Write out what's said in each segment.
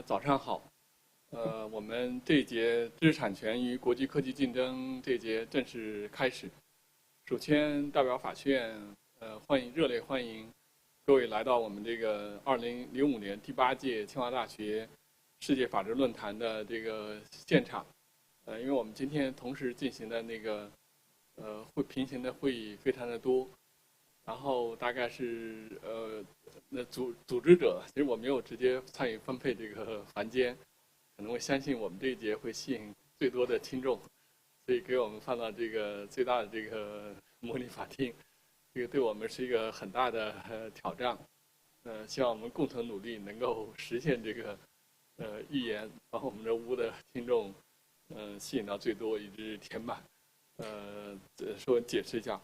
早上好。我们这一节知识产权与国际科技竞争这一节正式开始。首先，代表法学院热烈欢迎各位来到我们这个2005年第8届清华大学世界法治论坛的这个现场。因为我们今天同时进行的那个平行的会议非常的多，然后大概是那组织者，其实我没有直接参与分配这个房间，可能会相信我们这一节会吸引最多的听众，所以给我们放到这个最大的这个模拟法庭，这个对我们是一个很大的挑战。希望我们共同努力，能够实现这个预言，把我们这屋的听众吸引到最多，以致填满。稍微解释一下。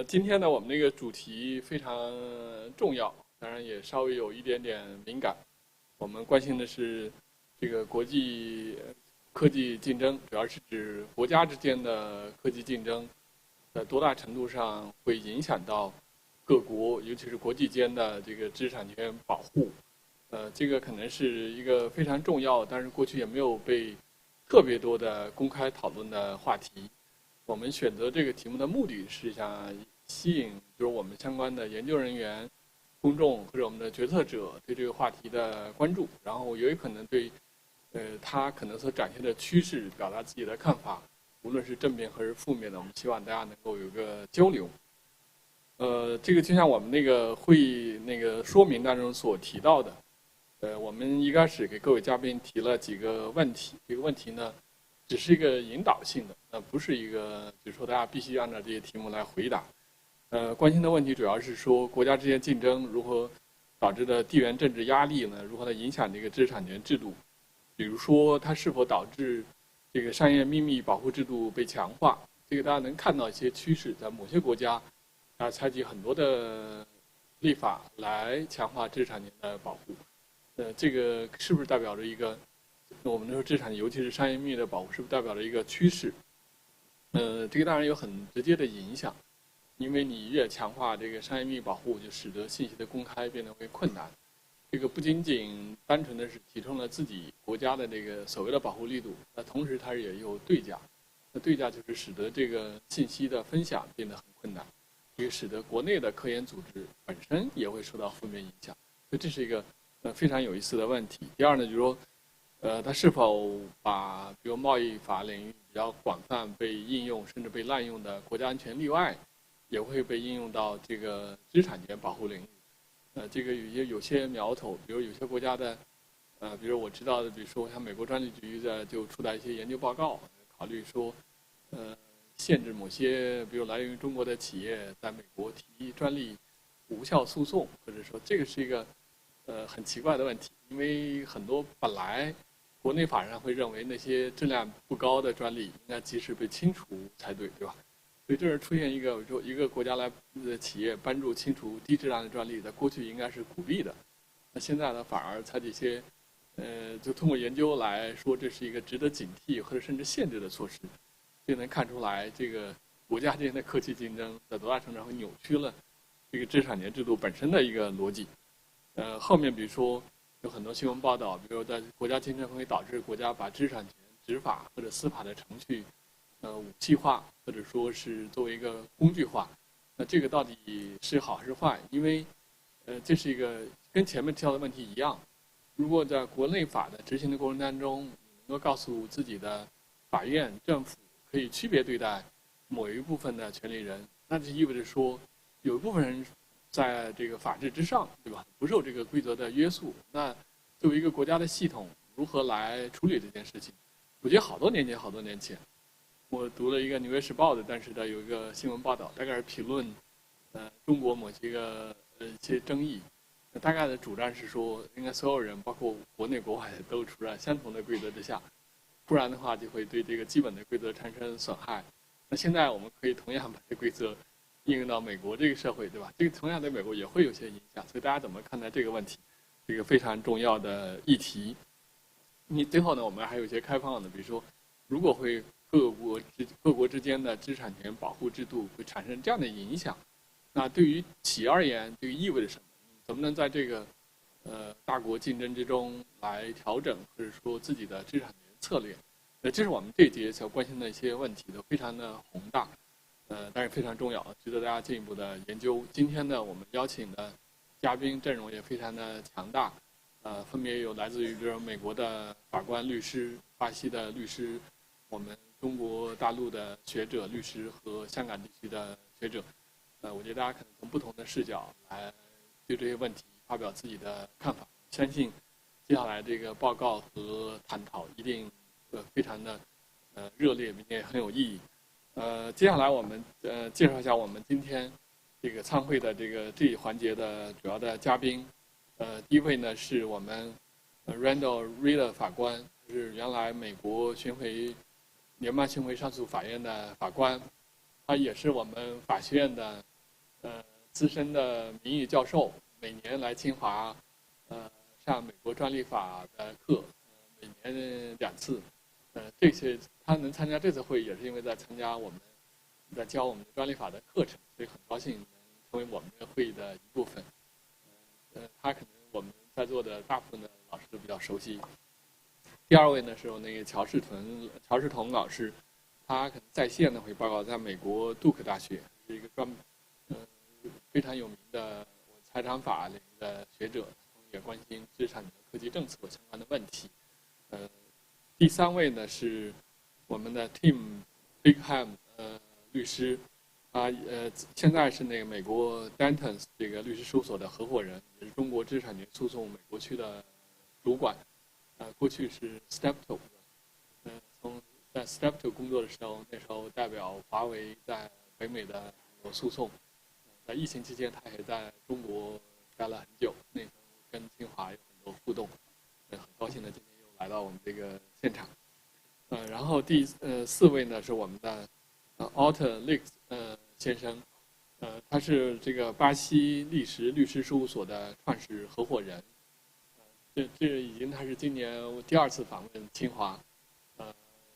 今天呢，我们这个主题非常重要，当然也稍微有一点点敏感。我们关心的是这个国际科技竞争，主要是指国家之间的科技竞争，在多大程度上会影响到各国，尤其是国际间的这个知识产权保护。这个可能是一个非常重要，但是过去也没有被特别多的公开讨论的话题。我们选择这个题目的目的是想吸引就是我们相关的研究人员、公众或者我们的决策者对这个话题的关注，然后也有可能对它可能所展现的趋势表达自己的看法，无论是正面还是负面的，我们希望大家能够有个交流。这个就像我们那个会议那个说明当中所提到的，我们一开始给各位嘉宾提了几个问题，这个问题呢只是一个引导性的，不是一个就是说大家必须按照这些题目来回答。关心的问题主要是说国家之间竞争如何导致的地缘政治压力呢？如何来影响这个知识产权制度？比如说它是否导致这个商业秘密保护制度被强化？这个大家能看到一些趋势，在某些国家采取很多的立法来强化知识产权的保护。这个是不是代表着一个我们说知识产权，尤其是商业秘密的保护，是不是代表着一个趋势？这个当然有很直接的影响，因为你越强化这个商业秘密保护，就使得信息的公开变得会困难。这个不仅仅单纯的是提升了自己国家的这个所谓的保护力度，那同时它也有对价。那对价就是使得这个信息的分享变得很困难，也使得国内的科研组织本身也会受到负面影响。所以这是一个非常有意思的问题。第二呢，就是说它是否把比如贸易法领域比较广泛被应用甚至被滥用的国家安全例外，也会被应用到这个知识产权保护领域？这个有些苗头，比如有些国家的，比如我知道的，比如说像美国专利局的就出台一些研究报告，考虑说，限制某些比如来源于中国的企业在美国提专利无效诉讼，或者说这个是一个很奇怪的问题，因为很多本来国内法上会认为那些质量不高的专利应该及时被清除才对，对吧？所以这是出现一个国家来企业帮助清除低质量的专利，在过去应该是鼓励的，那现在呢反而采取一些就通过研究来说这是一个值得警惕或者甚至限制的措施，就能看出来这个国家之间的科技竞争在多大程度上会扭曲了这个知识产权制度本身的一个逻辑。后面比如说有很多新闻报道，比如在国家竞争会导致国家把知识产权执法或者司法的程序武器化，或者说是作为一个工具化。那这个到底是好还是坏？因为这是一个跟前面提到的问题一样，如果在国内法的执行的过程当中，你能够告诉自己的法院、政府可以区别对待某一部分的权利人，那就意味着说有一部分人在这个法治之上，对吧？不受这个规则的约束。那作为一个国家的系统，如何来处理这件事情？我觉得好多年前，我读了一个《纽约时报》的，但是呢有一个新闻报道，大概是评论中国某些个一些争议。大概的主张是说，应该所有人，包括国内国外都处在相同的规则之下，不然的话就会对这个基本的规则产生损害。那现在我们可以同样把这规则应用到美国这个社会，对吧？这个同样对美国也会有些影响，所以大家怎么看待这个问题？这个非常重要的议题。最后呢，我们还有一些开放的，比如说，如果会各国之间的知识产权保护制度会产生这样的影响，那对于企业而言，这个意味着什么？怎么能在这个大国竞争之中来调整或者说自己的知识产权策略。这是我们这一节所关心的一些问题，都非常的宏大，但是非常重要，值得大家进一步的研究。今天呢，我们邀请的嘉宾阵容也非常的强大，分别有来自于比如美国的法官、律师、巴西的律师，我们中国大陆的学者、律师和香港地区的学者。我觉得大家可能从不同的视角来对这些问题发表自己的看法。相信接下来这个报告和探讨一定非常的热烈，并且很有意义。接下来我们介绍一下我们今天这个参会的这一环节的主要的嘉宾。第一位呢是我们Randall R 法官，是原来美国联邦巡回上诉法院的法官，他也是我们法学院的资深的名誉教授，每年来清华上美国专利法的课，每年2次。这些他能参加这次会议，也是因为在参加我们在教我们专利法的课程，所以很高兴能成为我们的会议的一部分。他可能我们在座的大部分的老师都比较熟悉。第二位呢是我那个乔世彤老师，他可能在线呢会报告在美国杜克大学，是一个非常有名的财产法领域的学者，也关心知识产权科技政策相关的问题。第三位呢是我们的 Bickham 律师，现在是那个美国 Dentons 这个律师事务所的合伙人，也是中国知识产权诉讼美国区的主管。过去是 Steptoe 在 Steptoe 工作的时候，那时候代表华为在北美的诉讼。在疫情期间，他也在中国待了很久，那时候跟清华有很多互动。很高兴的今天又来到我们这个现场。然后第4位呢是我们的Otto 先生，他是这个巴西律师事务所的创始合伙人。这已经他是今年第2次访问清华。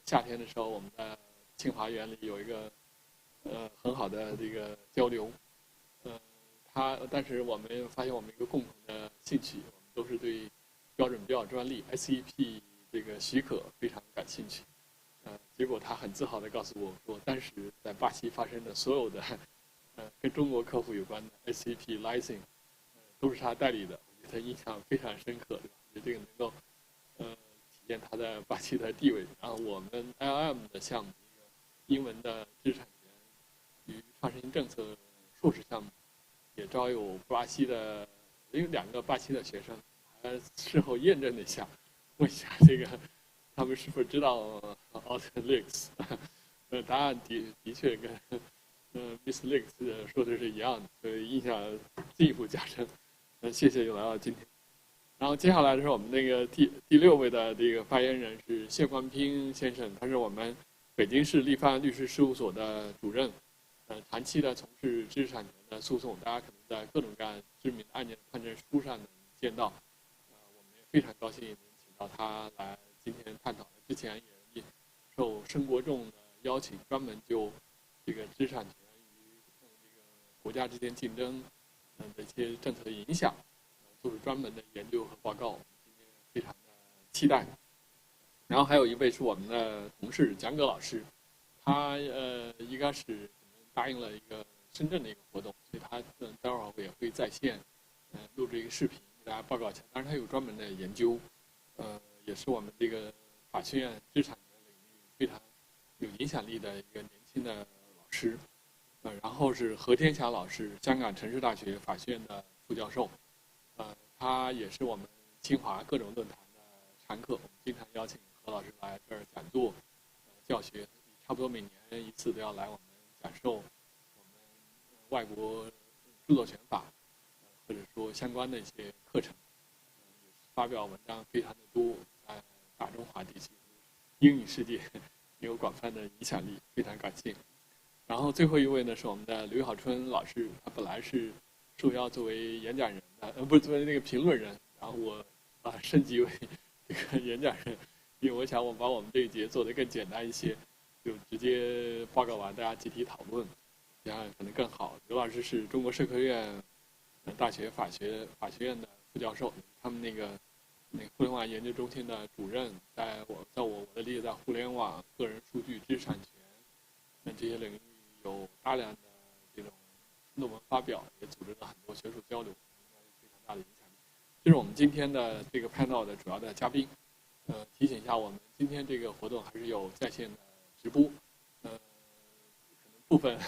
夏天的时候，我们在清华园里有一个很好的这个交流。但是我们发现我们一个共同的兴趣，我们都是对标准标专利 SEP 这个许可非常感兴趣。结果他很自豪地告诉我说，当时在巴西发生的所有的跟中国客户有关的 SEP license 都是他代理的。我觉得印象非常深刻，对吧？我觉得这个能够体现他在巴西的地位。然后我们 ILM 的项目，一个英文的知识产权与创新政策硕士项目，也招有2个巴西的学生，还事后验证了一下，问一下这个他们是否知道 Otto 答案的确跟Miss Leaks 说的是一样的，所以印象进一步加深。谢谢又来到今天。然后接下来是我们那个第6位的这个发言人是谢冠斌先生，他是我们北京市立法律师事务所的主任，长期的从事知识产权的诉讼，大家可能在各种各样知名的案件判决书上能见到。我们也非常高兴能请到他来今天探讨。之前也受申国仲的邀请，专门就这个知识产权与这个国家之间竞争的一些政策的影响，做出专门的研究和报告。我们今天非常的期待。然后还有一位是我们的同事蒋葛老师，他一开始可能答应了一个深圳的一个活动，所以他待会儿也会在线录制一个视频给大家报告一下。当然他有专门的研究，也是我们这个法学院知识产权领域非常有影响力的一个年轻的老师。然后是何天霞老师，香港城市大学法学院的副教授，他也是我们清华各种论坛的常客，我们经常邀请何老师来这儿讲座、教学，差不多每年1次都要来我们讲授我们外国著作权法，或者说相关的一些课程，发表文章非常的多，在大中华地区、英语世界有广泛的影响力，非常感谢。然后最后一位呢是我们的刘晓春老师，他本来是受邀作为演讲人的，不是作为那个评论人，然后我把他升级为这个演讲人，因为我想我把我们这一节做得更简单一些，就直接报告完，大家集体讨论，这样可能更好。刘老师是中国社科院大学法学院的副教授，他们那个互联网研究中心的主任，我的例子在互联网、个人数据、知识产权这些领域有大量的这种论文发表，也组织了很多学术交流，应该是非常大的影响力。这是我们今天的这个 panel 的主要的嘉宾。提醒一下，我们今天这个活动还是有在线的直播。可能部分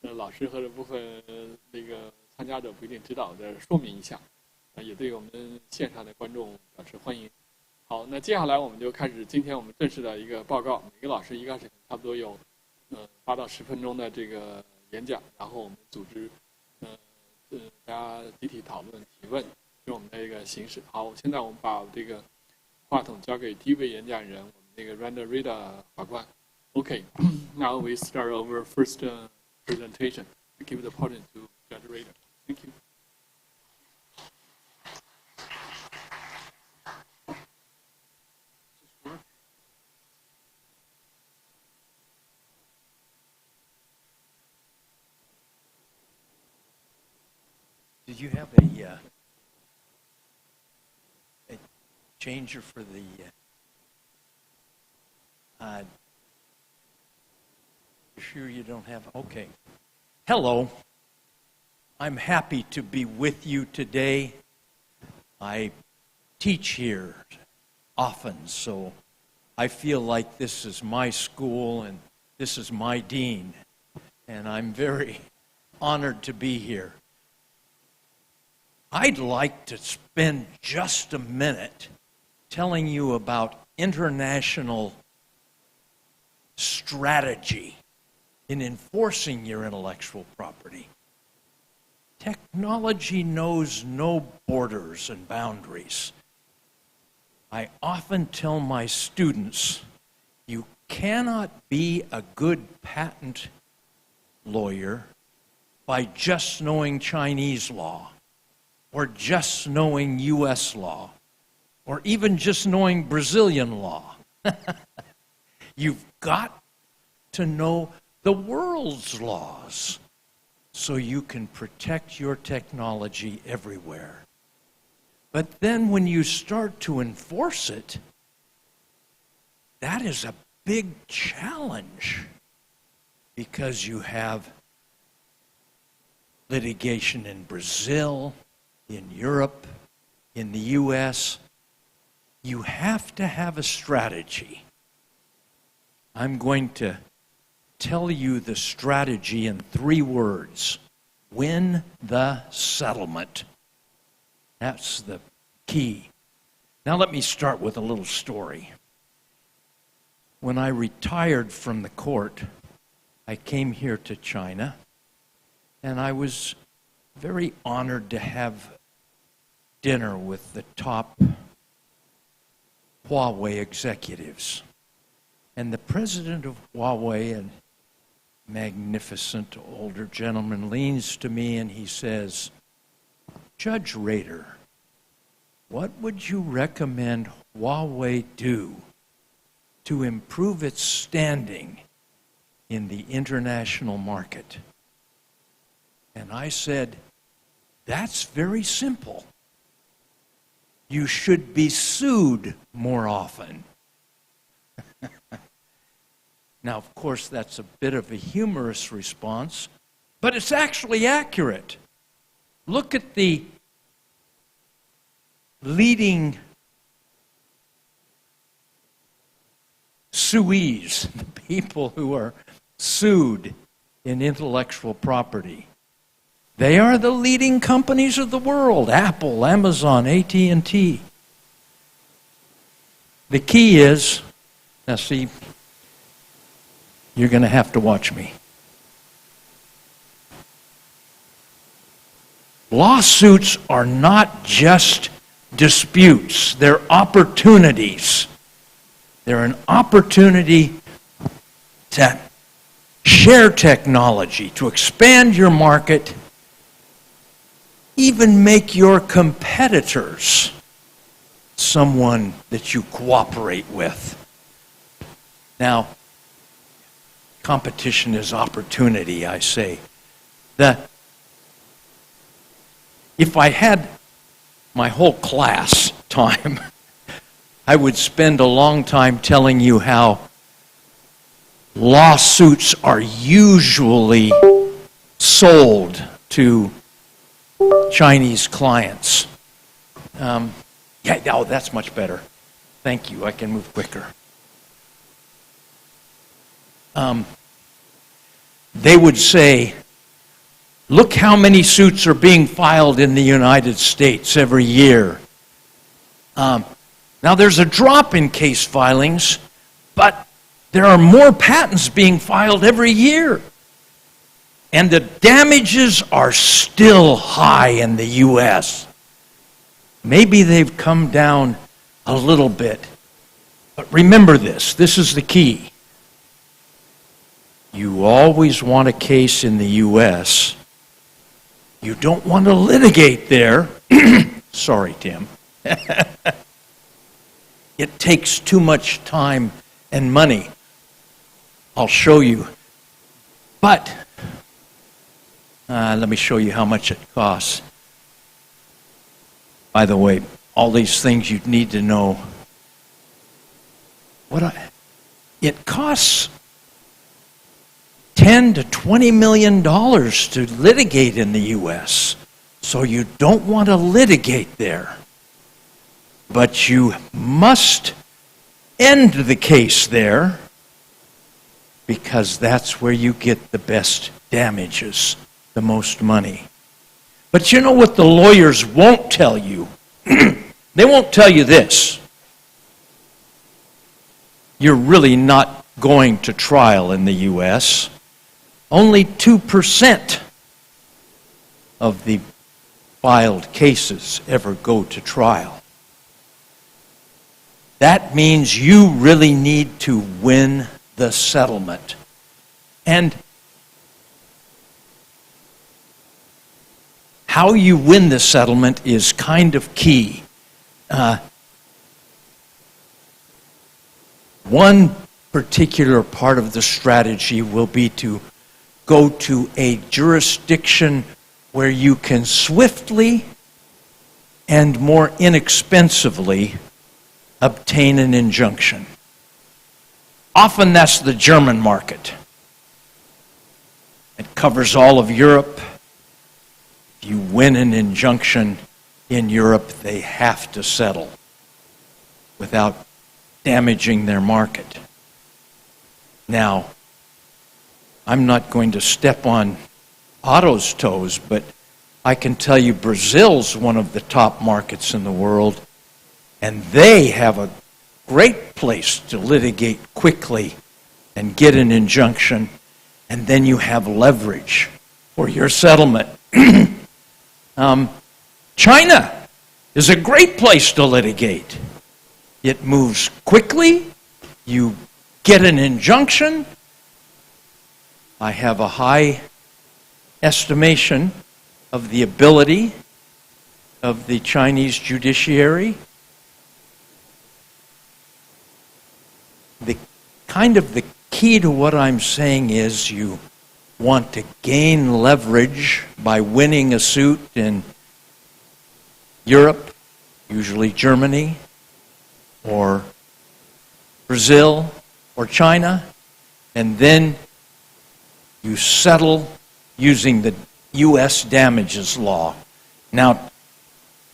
老师或者部分那个参加者不一定知道的，说明一下，也对我们线上的观众表示欢迎。好，那接下来我们就开始今天我们正式的一个报告。每个老师一开始差不多有8到10分钟的这个演讲，然后我们组织大家集体讨论提问，是我们的一个形式。好，现在我们把这个话筒交给第一位演讲人，我们那个 Rader 法官。Okay, now we start our first presentation. I give the podium to Judge Rader. Thank you. Did you have a changer for the you sure you don't have? Okay. Hello. I'm happy to be with you today. I teach here often, so I feel like this is my school and this is my dean, and I'm very honored to be here. I'd like to spend just a minute telling you about international strategy in enforcing your intellectual property. Technology knows no borders and boundaries. I often tell my students, you cannot be a good patent lawyer by just knowing Chinese law, or just knowing U.S. law, or even just knowing Brazilian law. You've got to know the world's laws so you can protect your technology everywhere. But then when you start to enforce it, that is a big challenge because you have litigation in Brazil, in Europe, in the U.S. You have to have a strategy. I'm going to tell you the strategy in 3 words. Win the settlement. That's the key. Now let me start with a little story. When I retired from the court, I came here to China, and I was very honored to have dinner with the top Huawei executives. And the president of Huawei, a magnificent older gentleman, leans to me and he says, Judge Rader, what would you recommend Huawei do to improve its standing in the international market? And I said, that's very simple. You should be sued more often. Now, of course, that's a bit of a humorous response, but it's actually accurate. Look at the leading suees, the people who are sued in intellectual property. They are the leading companies of the world: Apple, Amazon, AT&T. The key is, now see, you're going to have to watch me. Lawsuits are not just disputes, they're opportunities. They're an opportunity to share technology, to expand your market, even make your competitors someone that you cooperate with. Now, competition is opportunity, I say. If I had my whole class time, I would spend a long time telling you how lawsuits are usually sold to Chinese clients. That's much better. Thank you. I can move quicker. They would say, look how many suits are being filed in the United States every year. Now there's a drop in case filings, but there are more patents being filed every year. And the damages are still high in the U.S. Maybe they've come down a little bit. But remember this is the key. You always want a case in the U.S. You don't want to litigate there. Sorry, Tim. It takes too much time and money. I'll show you. But let me show you how much it costs. By the way, all these things you need to know. It costs $10 to $20 million to litigate in the U.S. So you don't want to litigate there. But you must end the case there because that's where you get the best damages, the most money. But you know what the lawyers won't tell you? They won't tell you this. You're really not going to trial in the U.S. Only 2% of the filed cases ever go to trial. That means you really need to win the settlement. And how you win the settlement is kind of key. One particular part of the strategy will be to go to a jurisdiction where you can swiftly and more inexpensively obtain an injunction. Often that's the German market. It covers all of Europe. If you win an injunction in Europe, they have to settle without damaging their market. Now, I'm not going to step on Otto's toes, but I can tell you Brazil's one of the top markets in the world, and they have a great place to litigate quickly and get an injunction, and then you have leverage for your settlement. China is a great place to litigate. It moves quickly. You get an injunction. I have a high estimation of the ability of the Chinese judiciary. The key to what I'm saying is you want to gain leverage by winning a suit in Europe, usually Germany, or Brazil, or China, and then you settle using the U.S. damages law. Now,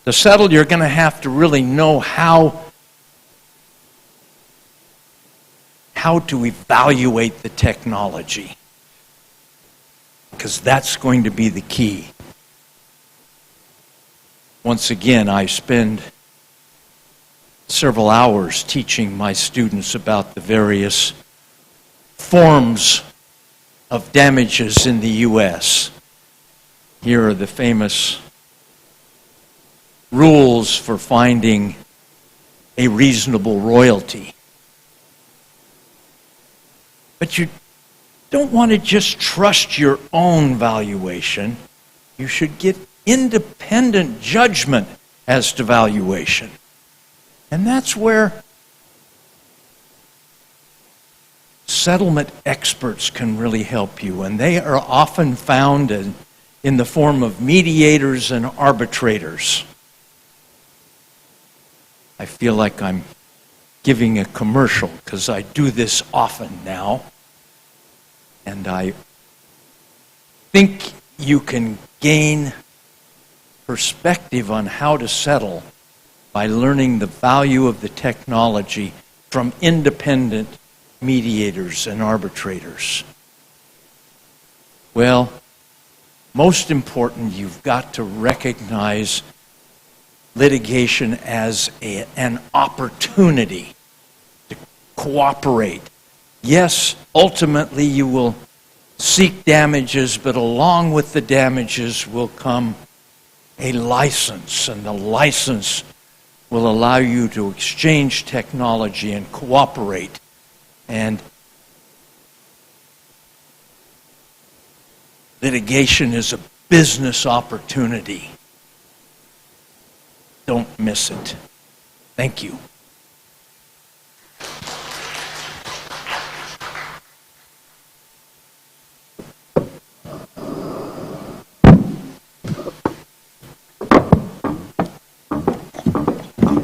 to settle, you're going to have to really know how to evaluate the technology, because that's going to be the key. Once again, I spend several hours teaching my students about the various forms of damages in the U.S. Here are the famous rules for finding a reasonable royalty. But you don't want to just trust your own valuation. You should get independent judgment as to valuation. And that's where settlement experts can really help you. And they are often found in the form of mediators and arbitrators. I feel like I'm giving a commercial because I do this often now. And I think you can gain perspective on how to settle by learning the value of the technology from independent mediators and arbitrators. Well, most important, you've got to recognize litigation as an opportunity to cooperate. Yes, ultimately you will seek damages, but along with the damages will come a license, and the license will allow you to exchange technology and cooperate. And litigation is a business opportunity. Don't miss it. Thank you.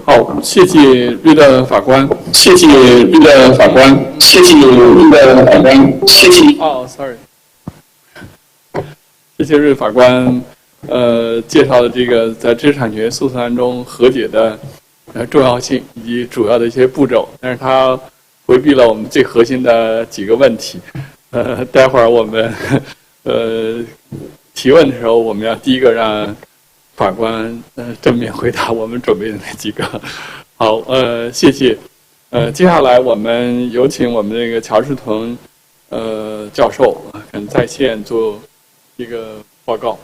好，谢谢瑞德法官，谢谢瑞德法官，谢谢瑞德法官，谢谢。sorry， 谢谢瑞法官，介绍的这个在知识产权诉讼案中和解的重要性以及主要的一些步骤，但是他回避了我们最核心的几个问题。待会儿我们提问的时候，我们要第一个让法官正面回答我们准备的那几个。好，谢谢。接下来我们有请我们这个乔世腾教授在线做一个报告。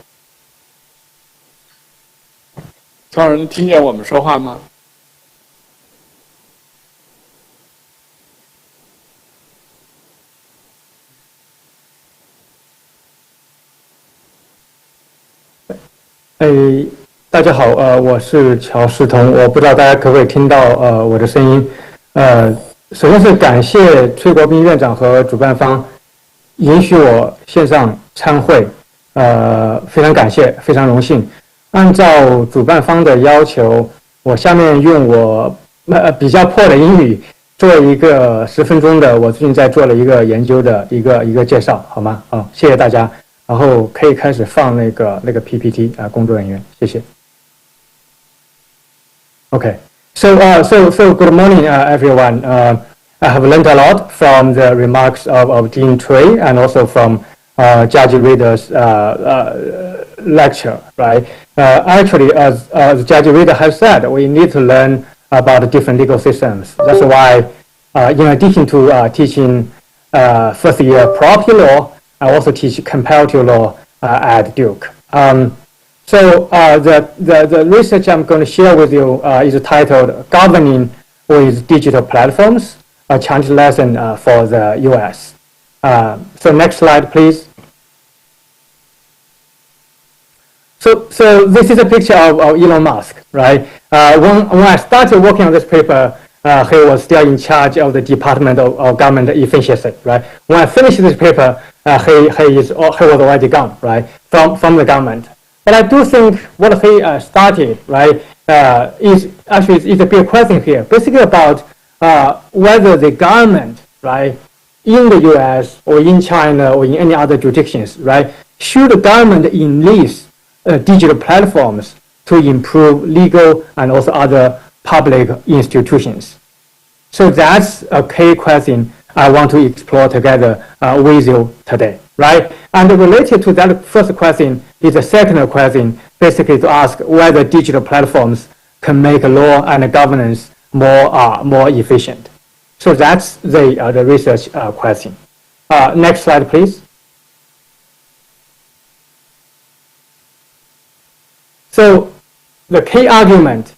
乔老师，听见我们说话吗？大家好，我是乔世腾，我不知道大家可不可以听到我的声音。首先是感谢崔国斌院长和主办方允许我线上参会，非常感谢，非常荣幸。按照主办方的要求，我下面用我比较破的英语做一个10分钟的我最近在做的一个研究的一个介绍，好吗？谢谢大家。然后可以开始放那个 PPT 工作人员，谢谢。Okay, so good morning, everyone. I have learned a lot from the remarks of Dean Cui and also from Judge Rader's lecture, right? Actually, as Judge Rader has said, we need to learn about different legal systems. That's why, in addition to teaching first year property law, I also teach comparative law at Duke. So the research I'm going to share with you is titled Governing with Digital Platforms, a Challenge Lesson for the US. So next slide, please. So this is a picture of Elon Musk, right? When I started working on this paper, he was still in charge of the Department of Government Efficiency, right? When I finished this paper, he was already gone, right, from the government. But I do think what he started, right, is a big question here, basically about whether the government, right, in the U.S. or in China or in any other jurisdictions, right, should the government enlist digital platforms to improve legal and also other public institutions. So that's a key question I want to explore together with you today, right? And related to that first question is the second question, basically to ask whether digital platforms can make law and governance more efficient. So that's the research question. Next slide, please. So the key argument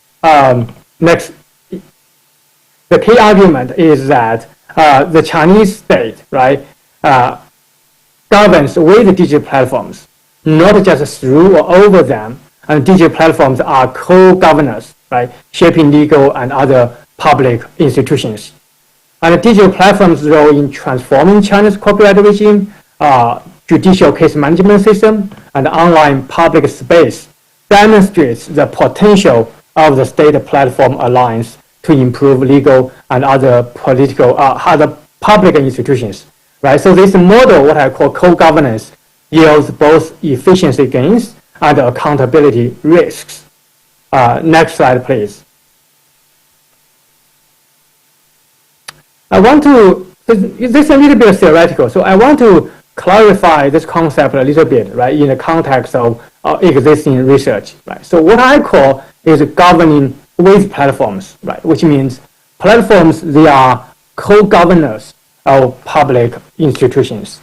is that the Chinese state, right, governs with digital platforms, not just through or over them. And digital platforms are co-governors, right, shaping legal and other public institutions. And digital platforms' role in transforming China's copyright regime, judicial case management system, and online public space demonstrates the potential of the state platform alliance to improve legal and other other public institutions, right? So this model, what I call co-governance, yields both efficiency gains and accountability risks. Next slide, please. This is a little bit theoretical, so I want to clarify this concept a little bit, right, in the context of existing research, right? So what I call is governing with platforms, right, which means platforms, they are co-governors of public institutions.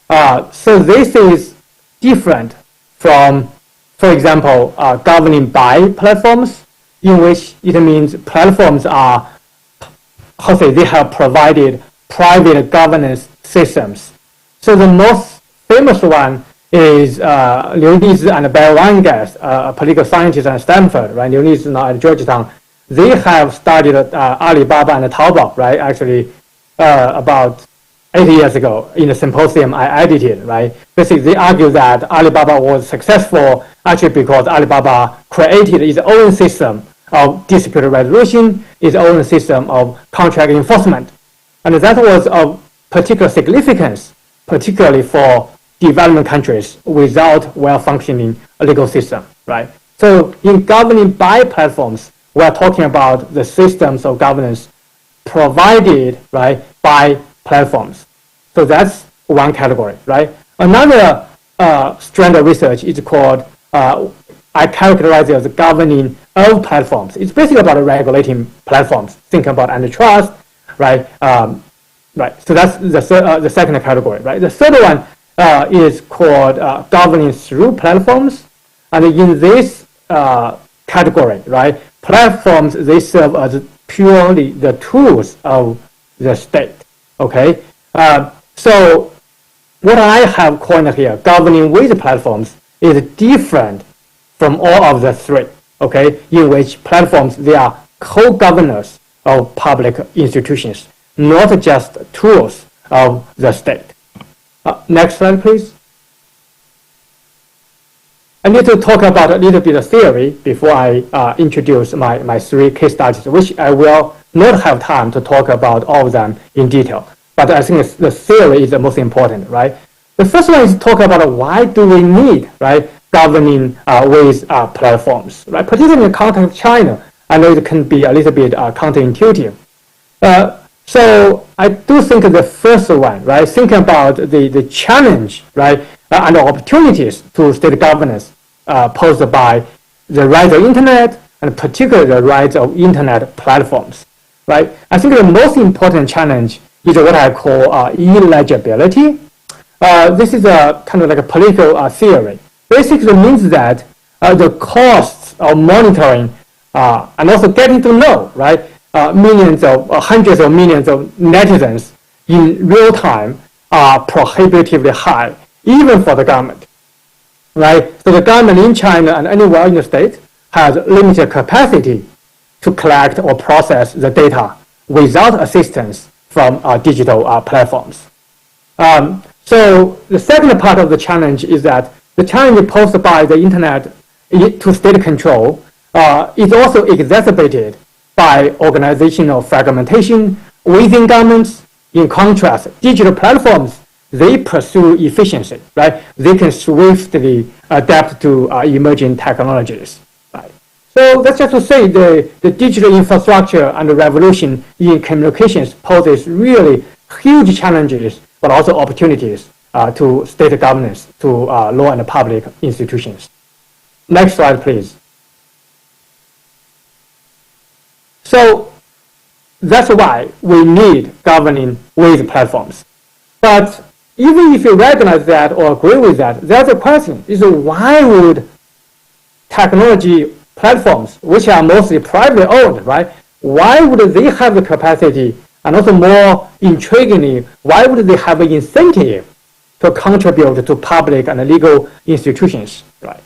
So this is different from, for example, governing by platforms, in which it means platforms are, they have provided private governance systems. So the most famous one is Liu Lizi and Barry Weingarten, a political scientist at Stanford, right? Liu Lizi now at Georgetown. They have studied Alibaba and Taobao, right? Actually, about 8 years ago in a symposium I edited, right? Basically, they argue that Alibaba was successful actually because Alibaba created its own system of dispute resolution, its own system of contract enforcement. And that was of particular significance, particularly for development countries without well-functioning legal system, right? So in governing by platforms, we are talking about the systems of governance provided, right, by platforms. So that's one category, right? Another strand of research is called, I characterize it as governing of platforms. It's basically about regulating platforms, thinking about antitrust, right? Right. So that's the second category, right? The third one is called governing through platforms. And in this category, right, platforms, they serve as purely the tools of the state, okay? So what I have coined here, governing with platforms, is different from all of the three, okay, in which platforms, they are co-governors of public institutions, not just tools of the state. Next slide, please. I need to talk about a little bit of theory before I introduce my three case studies, which I will not have time to talk about all of them in detail. But I think the theory is the most important, right? The first one is to talk about why do we need, right, governing with platforms, right? Particularly in the context of China, I know it can be a little bit counterintuitive. So I do think the first one, right, thinking about the challenge, right, and the opportunities to state governance posed by the rise of internet, and particularly the rise of internet platforms, right? I think the most important challenge is what I call illegibility. This is a kind of like a political theory. Basically means that the costs of monitoring and also getting to know, right, millions of hundreds of millions of netizens in real time are prohibitively high, even for the government, right? So the government in China and anywhere in the state has limited capacity to collect or process the data without assistance from digital platforms. So the second part of the challenge is that the challenge posed by the internet to state control is also exacerbated by organizational fragmentation within governments. In contrast, digital platforms, they pursue efficiency, right? They can swiftly adapt to emerging technologies, right? So that's just to say the digital infrastructure and the revolution in communications poses really huge challenges, but also opportunities to state governance, to law and public institutions. Next slide, please. So that's why we need governing with platforms. But even if you recognize that or agree with that, there's a question, is why would technology platforms, which are mostly privately owned, right? Why would they have the capacity, and also more intriguingly, why would they have an incentive to contribute to public and legal institutions, right?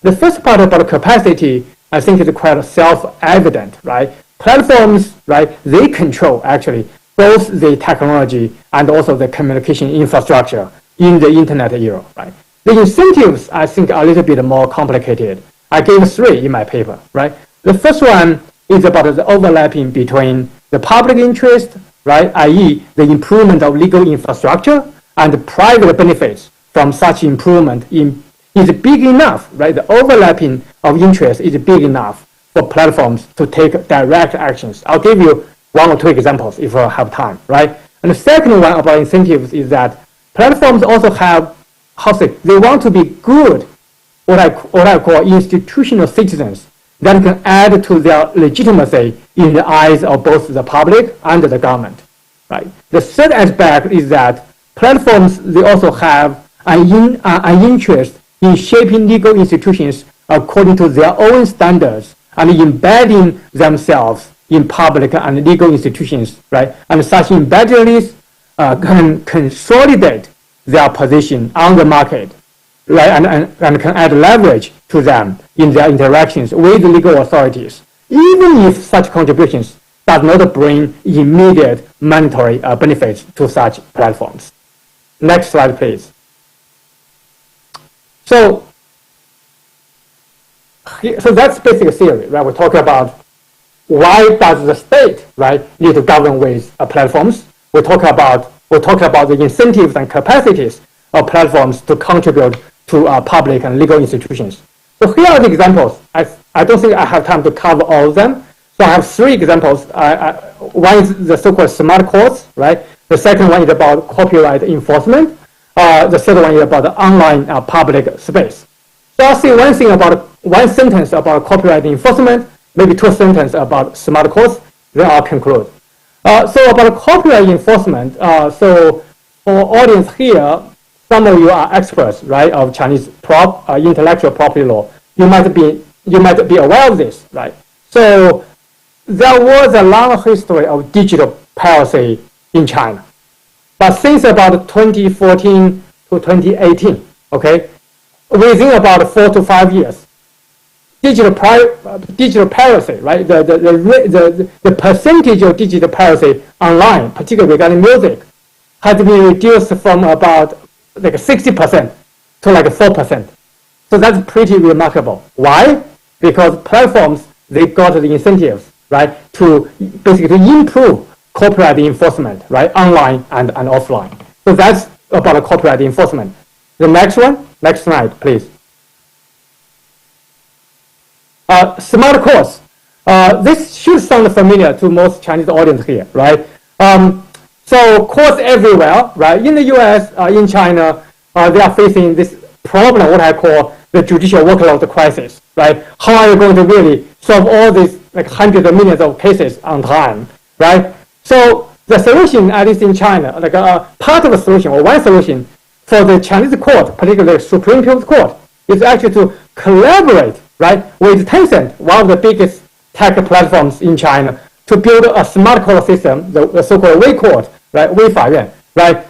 The first part about capacity, I think is quite self-evident, right? Platforms, right, they control actually both the technology and also the communication infrastructure in the internet era, right? The incentives, I think, are a little bit more complicated. I gave three in my paper, right? The first one is about the overlapping between the public interest, right, i.e. the improvement of legal infrastructure, and the private benefits from such improvement is big enough, right? The overlapping of interest is big enough for platforms to take direct actions. I'll give you 1 or 2 examples if I have time, right? And the second one about incentives is that platforms also have, they want to be good, what I call institutional citizens that can add to their legitimacy in the eyes of both the public and the government, right? The third aspect is that platforms, they also have an interest in shaping legal institutions according to their own standards and embedding themselves in public and legal institutions, right? And such embeddedness can consolidate their position on the market, right? And can add leverage to them in their interactions with legal authorities, even if such contributions does not bring immediate monetary benefits to such platforms. Next slide, please. So that's basic theory, right? We talk about why does the state, right, need to govern with platforms. We talk about the incentives and capacities of platforms to contribute to public and legal institutions. So here are the examples. I don't think I have time to cover all of them. So I have 3 examples. One is the so-called smart courts, right? The second one is about copyright enforcement. The third one is about the online public space. So I'll say one sentence about copyright enforcement, maybe 2 sentences about smart courts, then I'll conclude. So about copyright enforcement, so for audience here, some of you are experts, right, of Chinese intellectual property law. You might be aware of this, right? So there was a long history of digital piracy in China. But since about 2014 to 2018, okay, within about 4 to 5 years, digital piracy, right? The percentage of digital piracy online, particularly regarding music, has been reduced from about like 60% to like 4%. So that's pretty remarkable. Why? Because platforms, they got the incentives, right, to basically improve copyright enforcement, right, online and offline. So that's about copyright enforcement. The next one, next slide, please. Smart courts. This should sound familiar to most Chinese audience here, right? So courts everywhere, right? In the US, in China, they are facing this problem, what I call the judicial workload crisis, right? How are you going to really solve all these like hundreds of millions of cases on time, right? So the solution, at least in China, like part of the solution or one solution for the Chinese court, particularly Supreme Court, is actually to collaborate, right, with Tencent, one of the biggest tech platforms in China, to build a smart court system, the so-called Wei Court, right, Wei Fayan, right?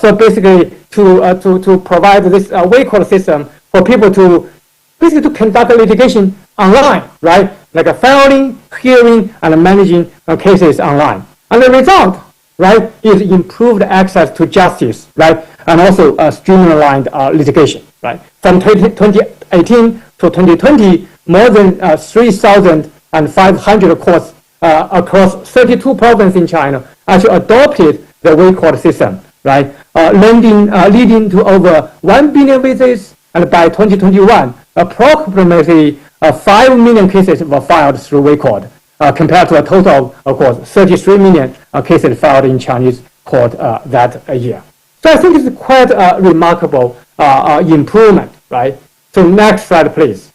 So basically to provide this Wei Court system for people to basically to conduct litigation online, right? Like filing, hearing, and managing cases online. And the result, right, is improved access to justice, right? And also streamlined litigation, right? From 2018 to 2020, more than 3,500 courts across 32 provinces in China actually adopted the Wei Court system, right? Leading to over 1 billion visits, and by 2021, approximately 5 million cases were filed through Wei Court, compared to a total of course, 33 million cases filed in Chinese court that year. So I think it's quite a remarkable improvement, right? So next slide, please.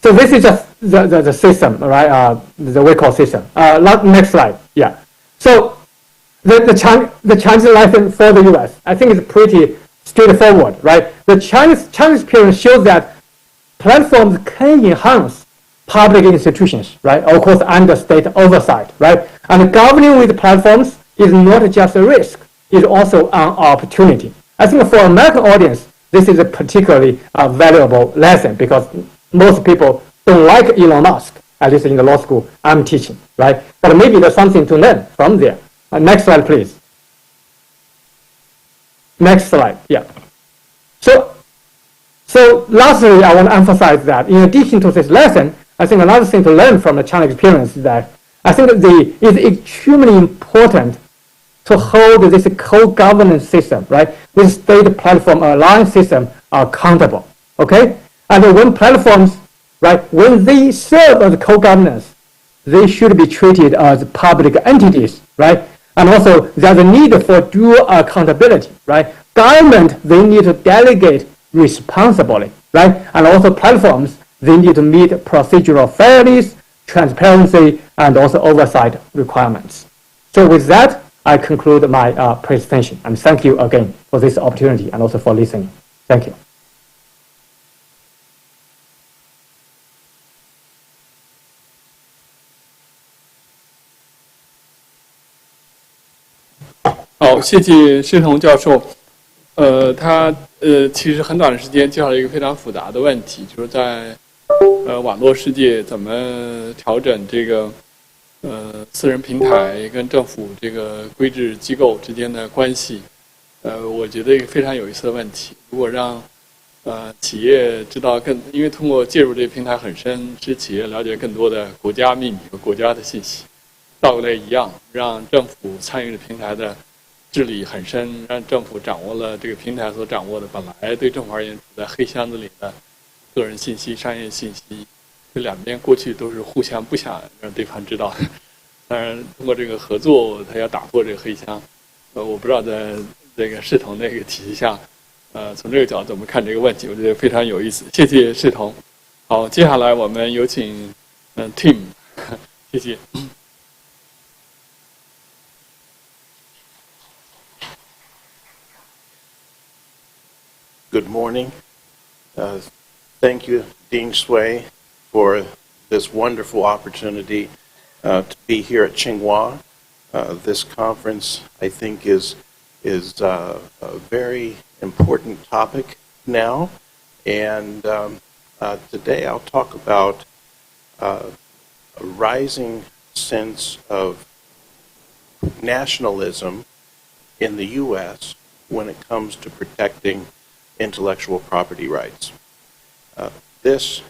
So this is just the system, right? The Wei Court system. Next slide, yeah. So the Chinese license for the US, I think it's pretty straightforward, right? The Chinese experience shows that platforms can enhance public institutions, right? Of course, under state oversight, right? And governing with platforms is not just a risk, it's also an opportunity. I think for American audience, this is a particularly valuable lesson because most people don't like Elon Musk, at least in the law school I'm teaching, right? But maybe there's something to learn from there. Next slide, please. Next slide, yeah. So lastly, I want to emphasize that in addition to this lesson, I think another thing to learn from the China experience is that I think it's extremely important to hold this co-governance system, right, with state platform alliance system accountable, okay? And when platforms, right, when they serve as co-governance, they should be treated as public entities, right? And also there's a need for dual accountability, right? Government, they need to delegate responsibly, right? And also platforms, they need to meet procedural fairness, transparency, and also oversight requirements. So with that, I conclude my presentation. And thank you again for this opportunity and also for listening. Thank you.好，谢谢施彤教授。他其实很短的时间介绍了一个非常复杂的问题，就是在网络世界怎么调整这个私人平台跟政府这个规制机构之间的关系。我觉得一个非常有意思的问题。如果让企业知道因为通过介入这个平台很深，使企业了解更多的国家秘密和国家的信息。倒过来一样，让政府参与了平台的治理很深，让政府掌握了这个平台所掌握的本来对政府而言处在黑箱子里的个人信息、商业信息，这两边过去都是互相不想让对方知道的。当然，通过这个合作，他要打破这个黑箱。我不知道在这个视同那个体系下，从这个角度怎么看这个问题，我觉得非常有意思。谢谢视同。好，接下来我们有请Tim， 谢谢。Good morning. Thank you, Dean Sui, for this wonderful opportunity to be here at Tsinghua. This conference, I think, is a very important topic now. And today I'll talk about a rising sense of nationalism in the U.S. when it comes to protecting intellectual property rights. This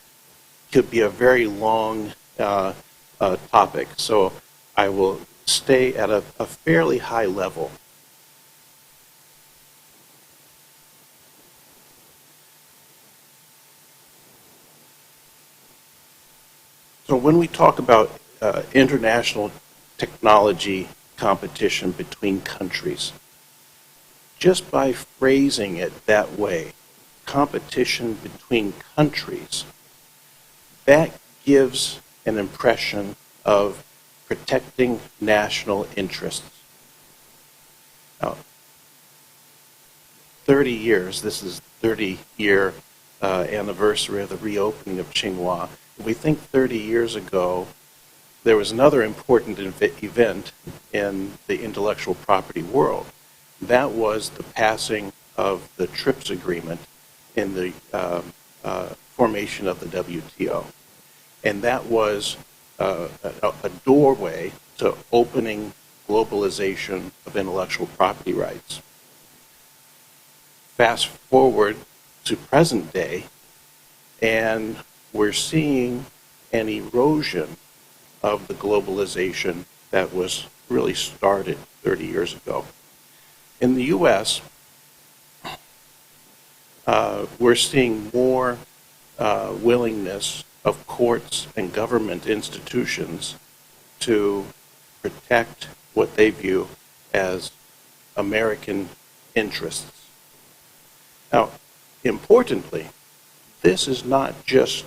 could be a very long topic, so I will stay at a fairly high level. So when we talk about international technology competition between countries, just by phrasing it that way, competition between countries, that gives an impression of protecting national interests. Now, 30 years, this is the 30-year anniversary of the reopening of Tsinghua. We think 30 years ago, there was another important event in the intellectual property world. That was the passing of the TRIPS agreement in the formation of the WTO. And that was a doorway to opening globalization of intellectual property rights. Fast forward to present day, and we're seeing an erosion of the globalization that was really started 30 years ago. In the U.S., we're seeing more willingness of courts and government institutions to protect what they view as American interests. Now, importantly, this is not just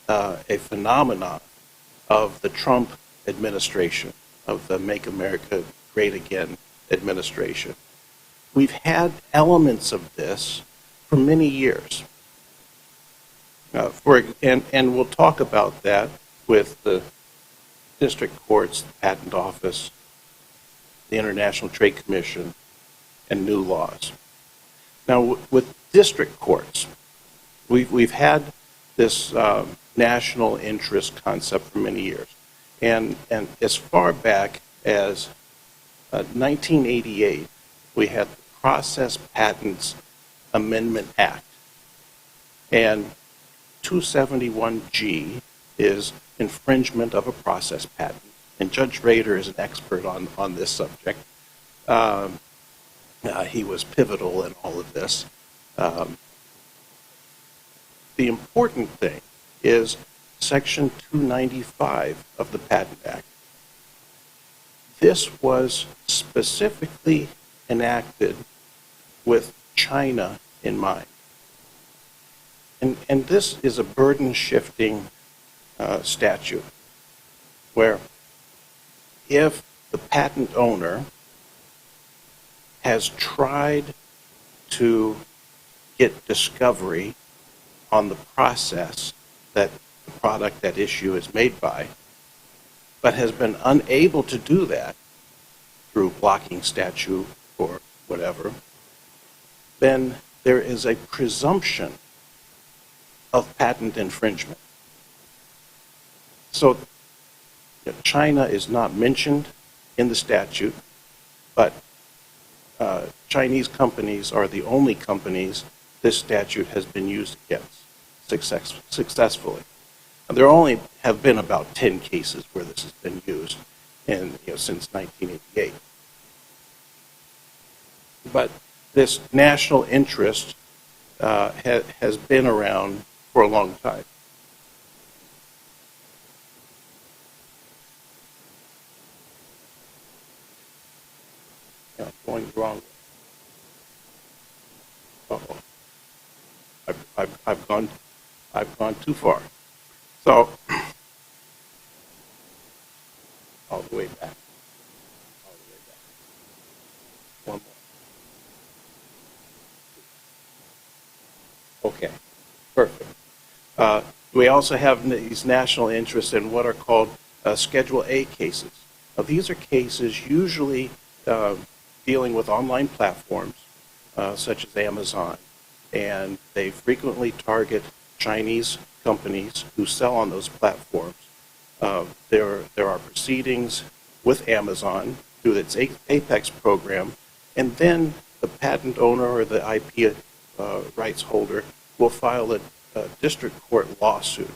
a phenomenon of the Trump administration, of the Make America Great Again administration. We've had elements of this for many years. And we'll talk about that with the district courts, the patent office, the International Trade Commission, and new laws. Now, with district courts, we've had this national interest concept for many years. And as far back as 1988, we had the Process Patents Amendment Act. And 271G is infringement of a process patent, and Judge Rader is an expert on this subject. He was pivotal in all of this. The important thing is Section 295 of the Patent Act. This was specifically enacted with China in mind. And this is a burden-shifting statute where if the patent owner has tried to get discovery on the process that the product at issue is made by, but has been unable to do that through blocking statute or whatever, then there is a presumption of patent infringement. So China is not mentioned in the statute, but Chinese companies are the only companies this statute has been used against successfully. And there only have been about 10 cases where this has been used since 1988. But this national interest has been around for a long time. Going the wrong way. Uh-oh. I've gone too far. So all the way back. One more. Okay, perfect. We also have these national interests in what are called Schedule A cases. Now, these are cases usually dealing with online platforms such as Amazon, and they frequently target Chinese companies who sell on those platforms. There are proceedings with Amazon through its Apex program, and then the patent owner or the IP rights holder will file a district court lawsuit,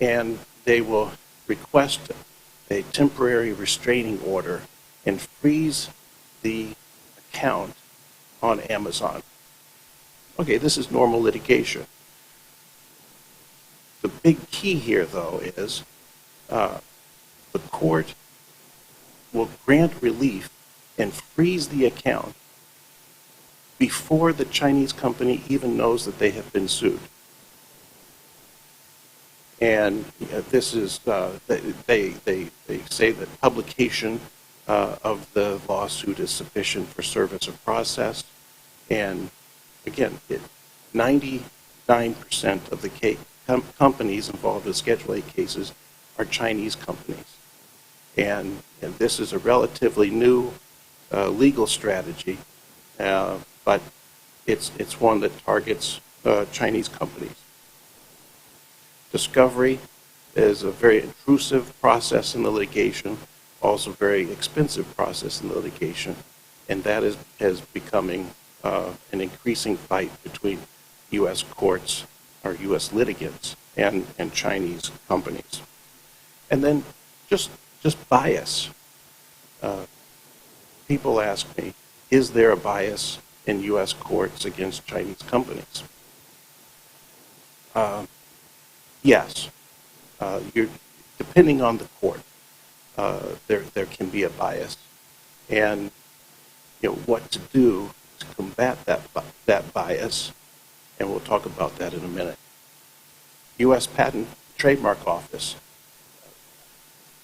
and they will request a temporary restraining order and freeze the account on Amazon. Okay, this is normal litigation. The big key here, though, is the court will grant relief and freeze the account before the Chinese company even knows that they have been sued. And this is, they say that publication of the lawsuit is sufficient for service of process. And again, 99% of the companies involved in Schedule A cases are Chinese companies. And this is a relatively new legal strategy, but it's one that targets Chinese companies. Discovery is a very intrusive process in the litigation, also very expensive process in the litigation, and that is becoming an increasing fight between U.S. courts or U.S. litigants and Chinese companies. And then just bias. People ask me, is there a bias in U.S. courts against Chinese companies? Yes. Depending on the court, there can be a bias, and what to do to combat that bias, and we'll talk about that in a minute. U.S. Patent Trademark Office,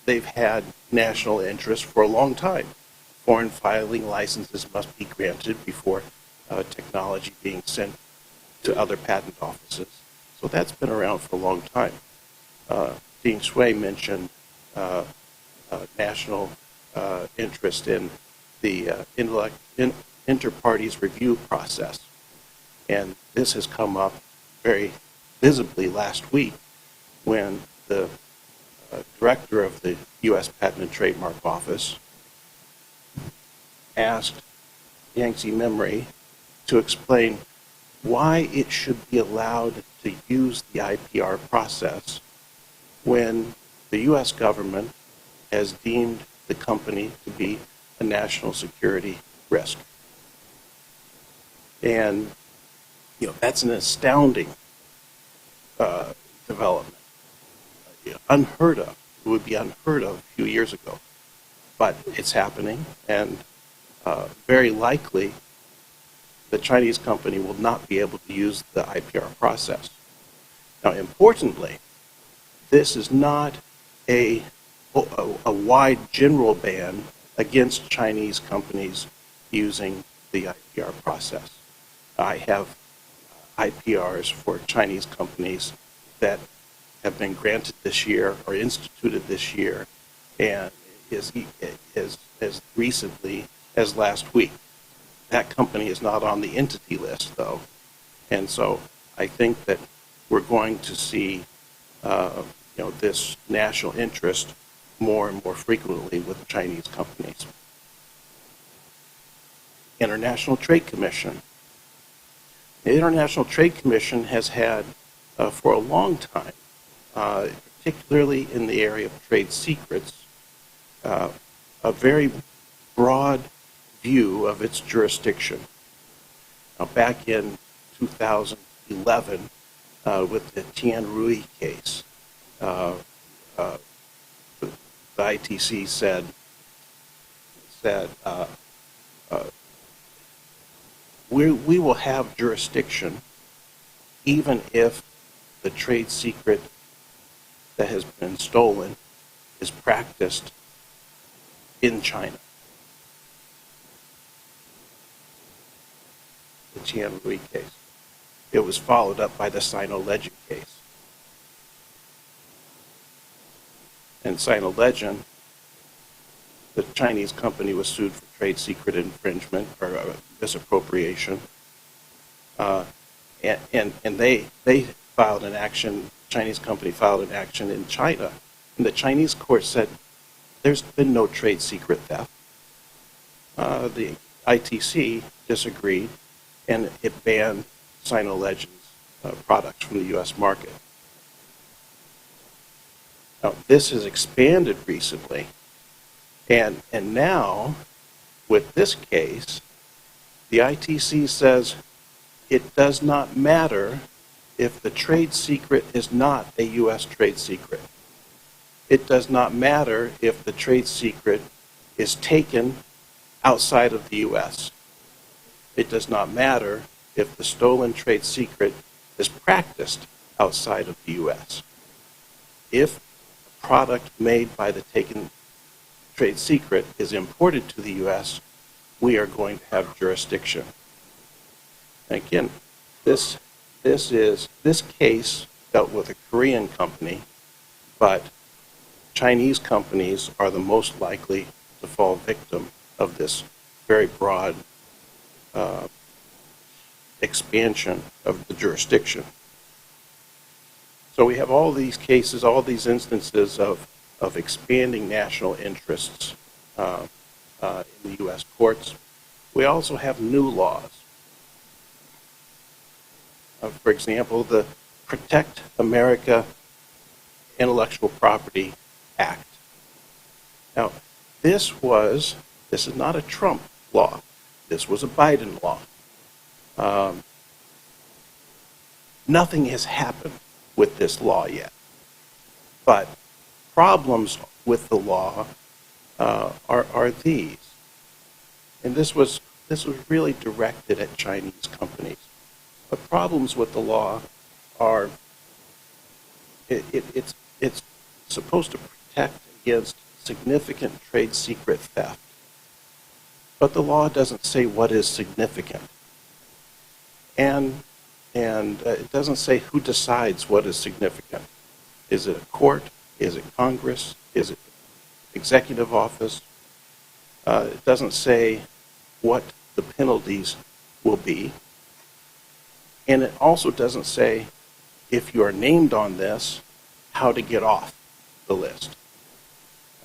they've had national interest for a long time. Foreign filing licenses must be granted before technology being sent to other patent offices. So that's been around for a long time. Dean Shui mentioned national interest in the inter-parties review process. And this has come up very visibly last week when the director of the U.S. Patent and Trademark Office asked Yangtze Memory to explain why it should be allowed to use the IPR process when the U.S. government has deemed the company to be a national security risk. And, that's an astounding development. Unheard of. It would be unheard of a few years ago. But it's happening, and very likely the Chinese company will not be able to use the IPR process. Now, importantly, this is not a wide general ban against Chinese companies using the IPR process. I have IPRs for Chinese companies that have been granted this year or instituted this year, and as recently as last week. That company is not on the entity list, though, and so I think that we're going to see this national interest more and more frequently with Chinese companies. International Trade Commission. The International Trade Commission has had, for a long time, particularly in the area of trade secrets, a very broad view of its jurisdiction. Now, back in 2011, with the Tianrui case, the ITC said we will have jurisdiction even if the trade secret that has been stolen is practiced in China. The Tianrui case. It was followed up by the Sino-Legend case. In Sino-Legend, the Chinese company was sued for trade secret infringement or misappropriation, and they filed an action. Chinese company filed an action in China, and the Chinese court said there's been no trade secret theft. The ITC disagreed, and it banned Sino-Legend's products from the U.S. market. Now, this has expanded recently, and now, with this case, the ITC says it does not matter if the trade secret is not a U.S. trade secret. It does not matter if the trade secret is taken outside of the U.S. It does not matter if the stolen trade secret is practiced outside of the U.S. If a product made by the taken trade secret is imported to the U.S., we are going to have jurisdiction. Again, this case dealt with a Korean company, but Chinese companies are the most likely to fall victim of this very broad expansion of the jurisdiction. So we have all these cases, all these instances of expanding national interests in the U.S. courts. We also have new laws. For example, the Protect America Intellectual Property Act. Now, this is not a Trump law. This was a Biden law. Nothing has happened with this law yet. But problems with the law are these. And this was really directed at Chinese companies. The problems with the law are it's supposed to protect against significant trade secret theft. But the law doesn't say what is significant. And it doesn't say who decides what is significant. Is it a court? Is it Congress? Is it executive office? It doesn't say what the penalties will be. And it also doesn't say, if you are named on this, how to get off the list.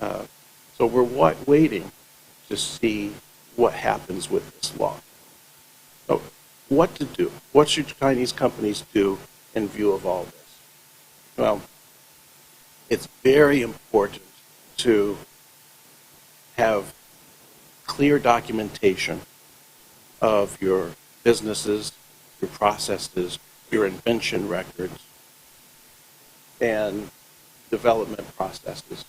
So we're waiting to see what happens with this law. So what to do? What should Chinese companies do in view of all this? Well, it's very important to have clear documentation of your businesses, your processes, your invention records, and development processes.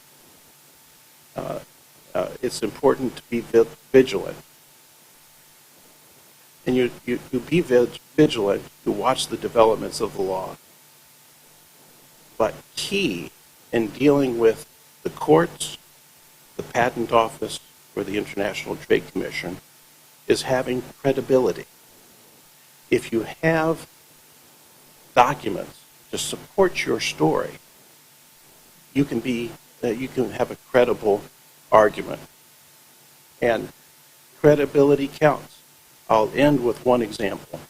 It's important to be vigilant. And you be vigilant, you watch the developments of the law. But key in dealing with the courts, the Patent Office, or the International Trade Commission is having credibility. If you have documents to support your story, you can have a credible argument. And credibility counts. I'll end with one example.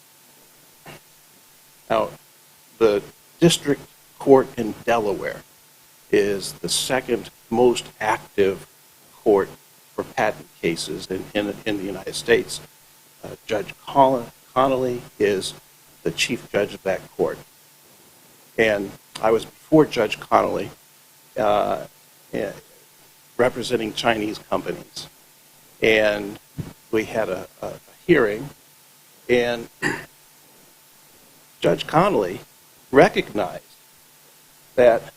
Now, the district court in Delaware is the second most active court for patent cases in the United States. Judge Connolly is the chief judge of that court. And I was before Judge Connolly representing Chinese companies. And we had a hearing, and Judge Connolly recognized that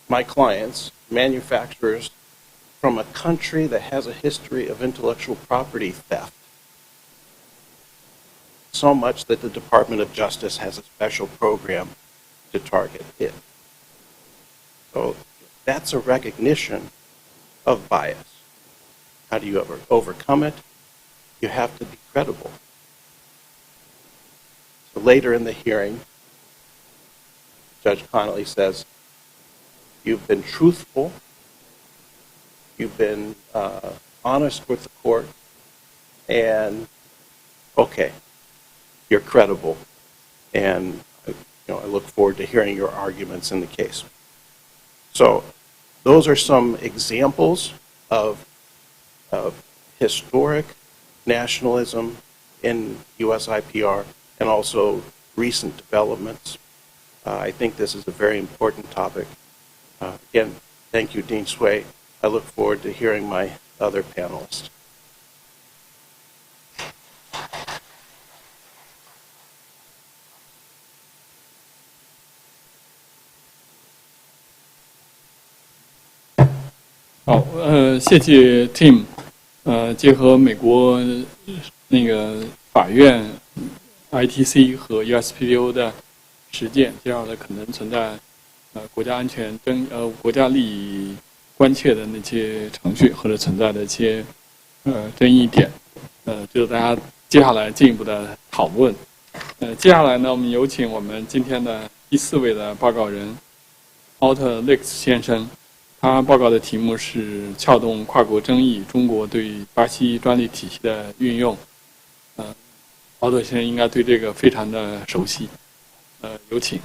my clients, manufacturers from a country that has a history of intellectual property theft, so much that the Department of Justice has a special program to target it. So that's a recognition of bias. How do you ever overcome it? You have to be credible. So later in the hearing, Judge Connolly says, you've been truthful, you've been honest with the court, and okay, you're credible, and I look forward to hearing your arguments in the case. So those are some examples of historic nationalism in U.S. IPR and also recent developments. I think this is a very important topic. Again, thank you, Dean Sway. I look forward to hearing my other panelists.好，谢谢 Tim， 结合美国那个法院 ITC 和 USPTO 的实践，介绍了可能存在国家安全国家利益关切的那些程序或者存在的一些争议点，就是大家接下来进一步的讨论。接下来呢，我们有请我们今天的第4位的报告人 Otto 先生。他报告的题目是撬动跨国争议，中国对巴西专利体系的运用。Otto 先生应该对这个非常的熟悉。有请。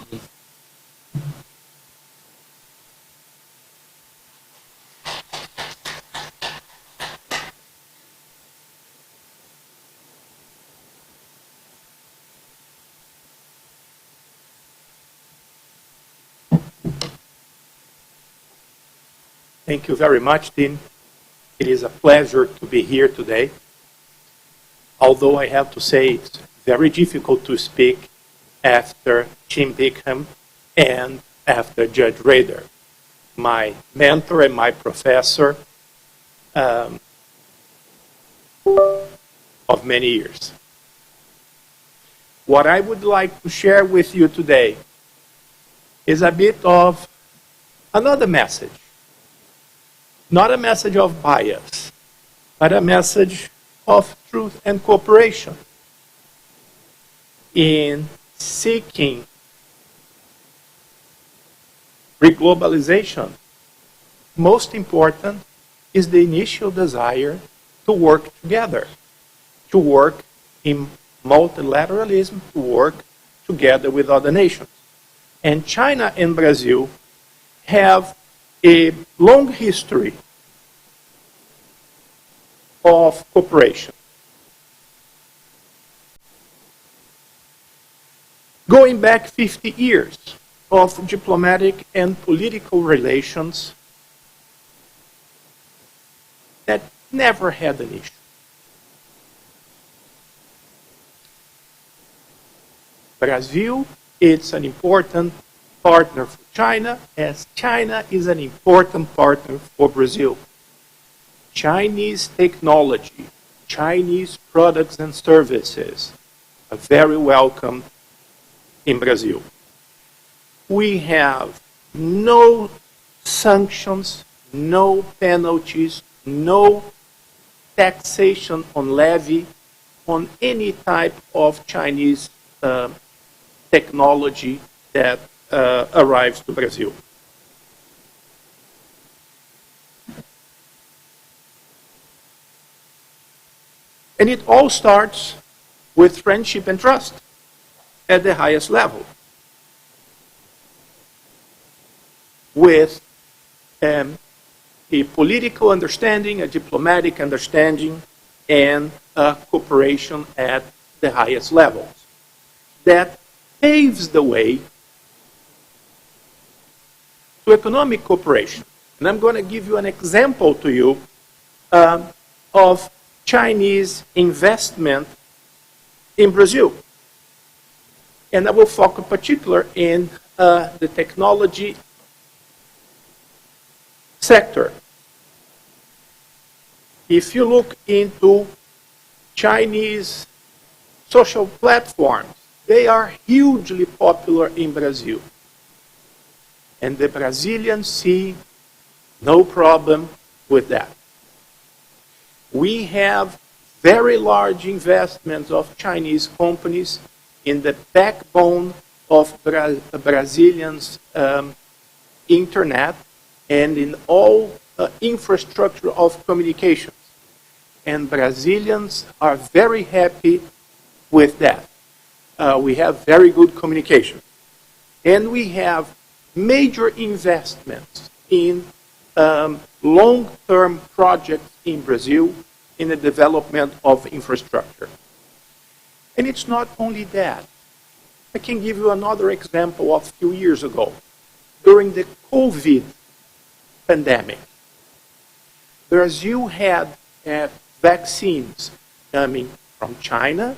Thank you very much, Dean. It is a pleasure to be here today. Although I have to say it's very difficult to speak after Jim Bickham and after Judge Rader, my mentor and my professor of many years. What I would like to share with you today is a bit of another message. Not a message of bias, but a message of truth and cooperation in seeking reglobalization. Most important is the initial desire to work together, to work in multilateralism, to work together with other nations. And China and Brazil have a long history of cooperation. Going back 50 years, of diplomatic and political relations that never had an issue. Brazil is an important partner for China, as China is an important partner for Brazil. Chinese technology, Chinese products and services are very welcome in Brazil. We have no sanctions, no penalties, no taxation on levy on any type of Chinese technology that arrives to Brazil. And it all starts with friendship and trust at the highest level, with a political understanding, a diplomatic understanding, and cooperation at the highest levels. That paves the way to economic cooperation. And I'm going to give you an example to you of Chinese investment in Brazil. And I will focus in particular in the technology sector. If you look into Chinese social platforms, they are hugely popular in Brazil. And the Brazilians see no problem with that. We have very large investments of Chinese companies in the backbone of Brazilians' internet and in all infrastructure of communications. And Brazilians are very happy with that. We have very good communication. And we have major investments in long-term projects in Brazil in the development of infrastructure. And it's not only that. I can give you another example of a few years ago. During the COVID pandemic, Brazil had vaccines coming from China,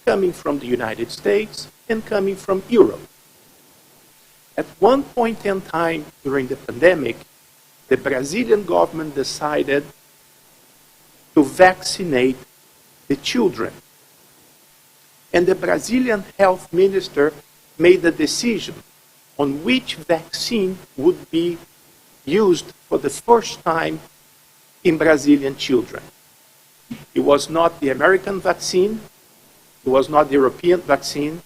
coming from the United States, and coming from Europe. At one point in time during the pandemic, the Brazilian government decided to vaccinate the children. And the Brazilian health minister made a decision on which vaccine would be used for the first time in Brazilian children. It was not the American vaccine, it was not the European vaccine.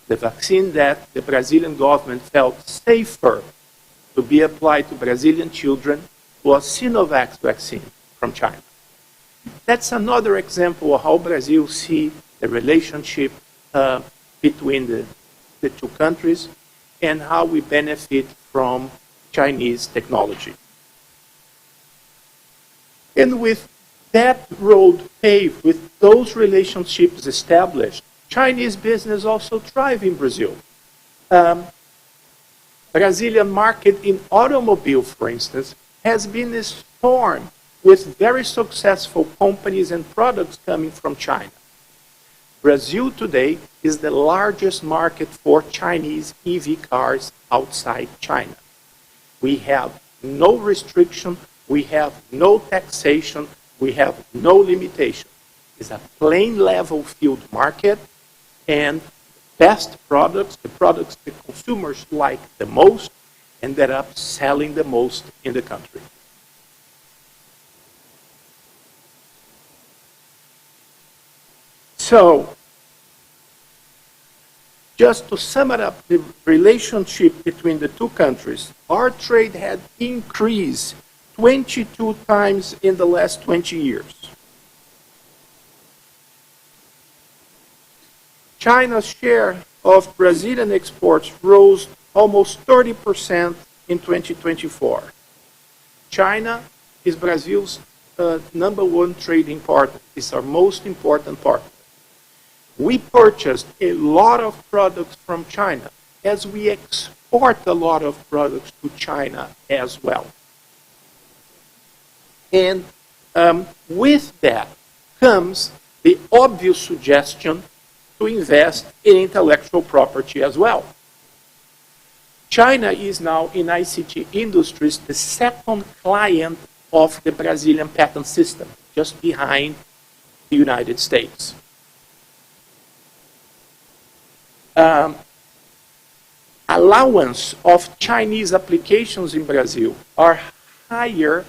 The vaccine that the Brazilian government felt safer to be applied to Brazilian children was Sinovac vaccine from China. That's another example of how Brazil sees the relationship between the two countries and how we benefit from Chinese technology. And with that road paved, with those relationships established, Chinese business also thrive in Brazil. Brazilian market in automobile, for instance, has been stormed with very successful companies and products coming from China. Brazil today is the largest market for Chinese EV cars outside China. We have no restriction, we have no taxation, we have no limitation. It's a plain level field market, and best products, the products the consumers like the most, ended up selling the most in the country. So, just to sum it up, the relationship between the two countries, our trade had increased 22 times in the last 20 years. China's share of Brazilian exports rose almost 30% in 2024. China is Brazil's #1 trading partner. It's our most important partner. We purchased a lot of products from China as we export export a lot of products to China as well. And with that comes the obvious suggestion to invest in intellectual property as well. China is now in ICT industries the second client of the Brazilian patent system, just behind the United States. Allowance of Chinese applications in Brazil are higher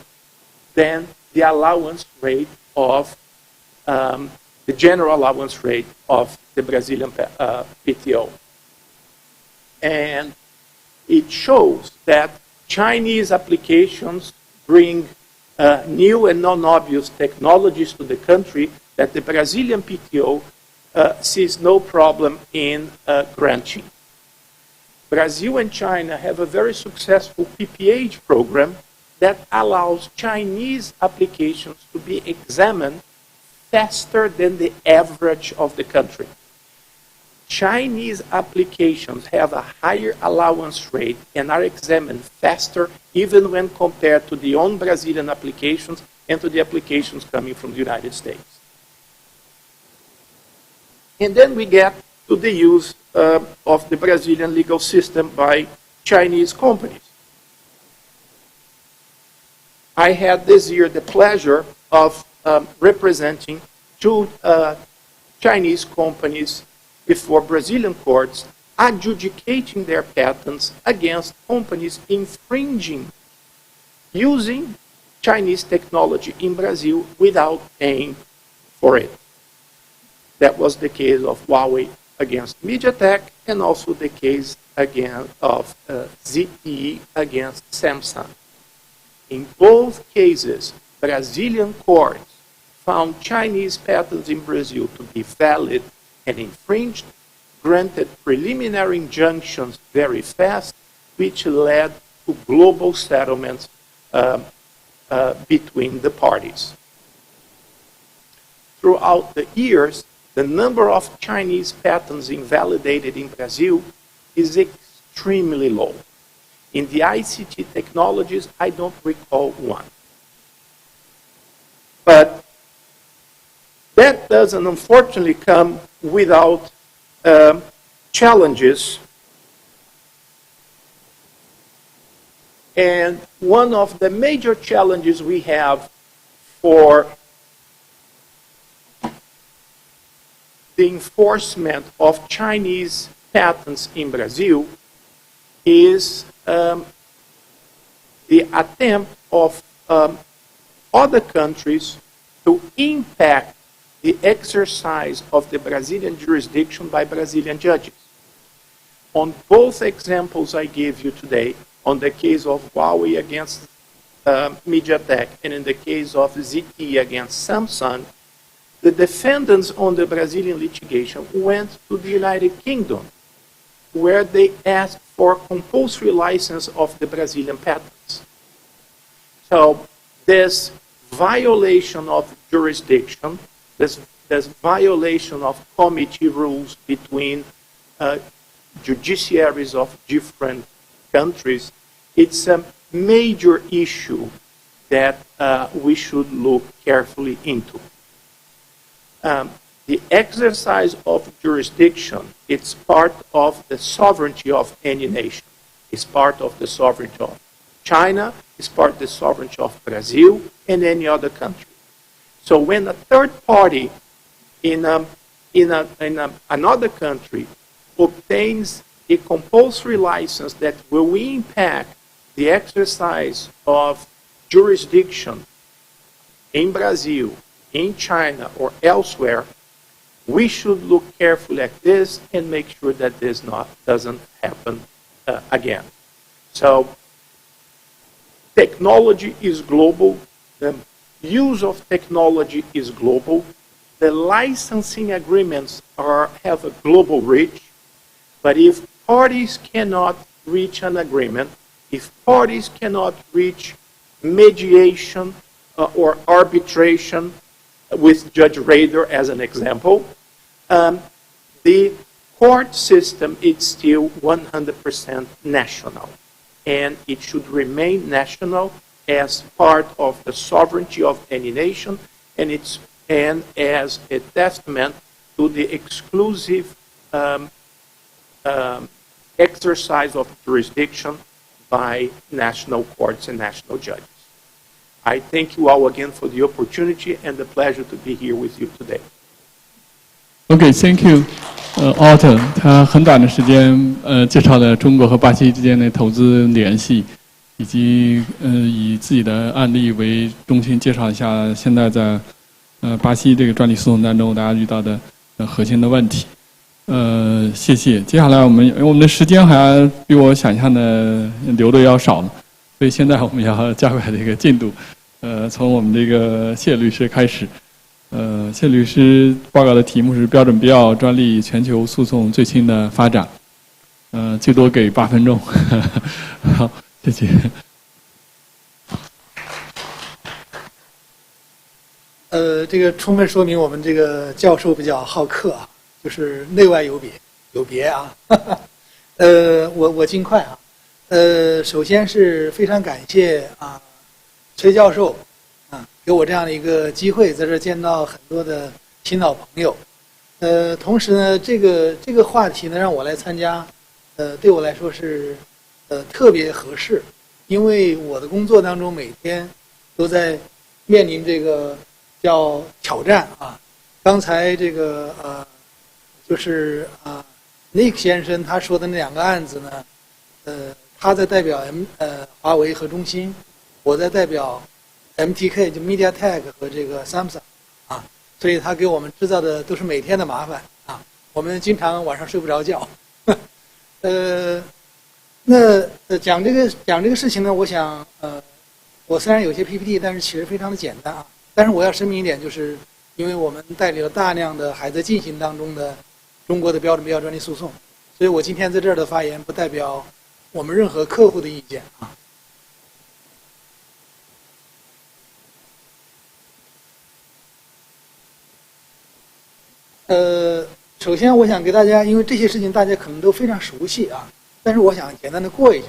than the allowance rate of the general allowance rate of the Brazilian PTO. And it shows that Chinese applications bring new and non-obvious technologies to the country that the Brazilian PTO sees no problem in granting. Brazil and China have a very successful PPH program that allows Chinese applications to be examined faster than the average of the country. Chinese applications have a higher allowance rate and are examined faster even when compared to the own Brazilian applications and to the applications coming from the United States. And then we get to the use of the Brazilian legal system by Chinese companies. I had this year the pleasure of representing two Chinese companies before Brazilian courts, adjudicating their patents against companies infringing using Chinese technology in Brazil without paying for it. That was the case of Huawei against MediaTek, and also the case again of ZTE against Samsung. In both cases, Brazilian courts found Chinese patents in Brazil to be valid and infringed, granted preliminary injunctions very fast, which led to global settlements between the parties. Throughout the years, the number of Chinese patents invalidated in Brazil is extremely low. In the ICT technologies, I don't recall one. But that doesn't unfortunately come without challenges. And one of the major challenges we have for the enforcement of Chinese patents in Brazil is the attempt of other countries to impact the exercise of the Brazilian jurisdiction by Brazilian judges. On both examples I gave you today, on the case of Huawei against MediaTek and in the case of ZTE against Samsung, the defendants on the Brazilian litigation went to the United Kingdom, where they asked for compulsory license of the Brazilian patents. So this violation of jurisdiction, this violation of committee rules between judiciaries of different countries, it's a major issue that we should look carefully into. The exercise of jurisdiction, it's part of the sovereignty of any nation. It's part of the sovereignty of China, it's part of the sovereignty of Brazil and any other country. So when a third party in another country obtains a compulsory license that will impact the exercise of jurisdiction in Brazil, in China, or elsewhere, we should look carefully at this and make sure that this doesn't happen again. So technology is global. The use of technology is global. The licensing agreements have a global reach. But if parties cannot reach an agreement, if parties cannot reach mediation or arbitration with Judge Rader as an example, the court system is still 100% national, and it should remain national as part of the sovereignty of any nation, and as a testament to the exclusive exercise of jurisdiction by national courts and national judges. I thank you all again for the opportunity and the pleasure to be here with you today. Okay, thank you, Otto. 他很短的时间介绍了中国和巴西之间的投资联系，以及以自己的案例为中心介绍一下现在在巴西这个专利诉讼当中大家遇到的核心的问题。谢谢。接下来我们的时间还比我想象的留的要少呢，所以现在我们要加快这个进度。从我们这个谢律师开始。谢律师报告的题目是标准标专利全球诉讼最新的发展。最多给8分钟。好，谢谢。这个充分说明我们这个教授比较好客啊，就是内外有别啊。我尽快啊。首先是非常感谢啊，崔教授啊，给我这样的一个机会，在这儿见到很多的新老朋友。同时呢，这个话题呢，让我来参加，对我来说是特别合适，因为我的工作当中每天都在面临这个叫挑战啊。刚才这个就是Nick 先生他说的那2个案子呢，他在代表华为和中兴，我在代表 MTK 就 MediaTek 和这个 Samsung 啊，所以他给我们制造的都是每天的麻烦啊，我们经常晚上睡不着觉。那讲这个事情呢，我想我虽然有些 PPT， 但是其实非常的简单啊。但是我要声明一点，就是因为我们代理了大量的还在进行当中的中国的标准专利诉讼，所以我今天在这儿的发言不代表我们任何客户的意见啊。首先我想给大家，因为这些事情大家可能都非常熟悉啊，但是我想简单的过一下。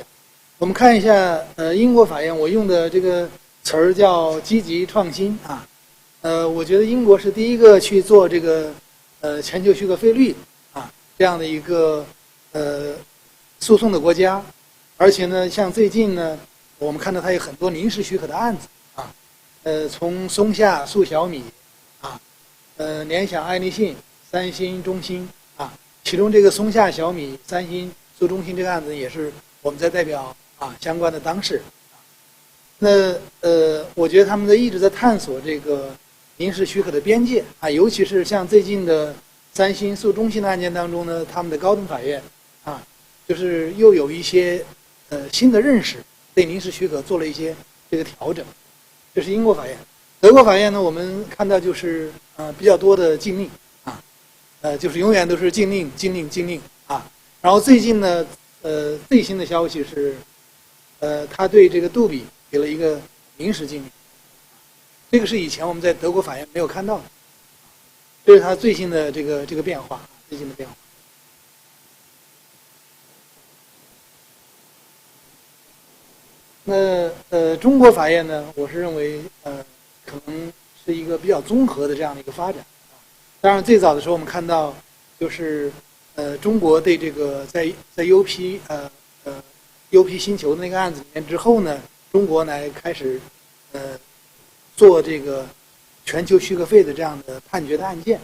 我们看一下英国法院，我用的这个词儿叫积极创新啊。我觉得英国是第一个去做这个全球许可费率啊这样的一个诉讼的国家，而且呢，像最近呢，我们看到它有很多临时许可的案子啊，从松下诉小米啊，联想、爱立信、三星、中兴啊，其中这个松下、小米、三星诉中兴这个案子也是我们在代表相关的当事人。那我觉得他们一直在探索这个临时许可的边界啊，尤其是像最近的三星诉中兴的案件当中呢，他们的高等法院啊，就是又有一些新的认识，对临时许可做了一些这个调整。这是英国法院。德国法院呢，我们看到就是比较多的禁令啊，就是永远都是禁令啊。然后最近呢，最新的消息是，他对这个杜比给了一个临时禁令，这个是以前我们在德国法院没有看到的，这是他最新的这个变化，最新的变化。那中国法院呢，我是认为可能是一个比较综合的这样的一个发展。当然，最早的时候我们看到，就是中国对这个在 UP 星球的那个案子里面之后呢，中国来开始做这个全球许可费的这样的判决的案件。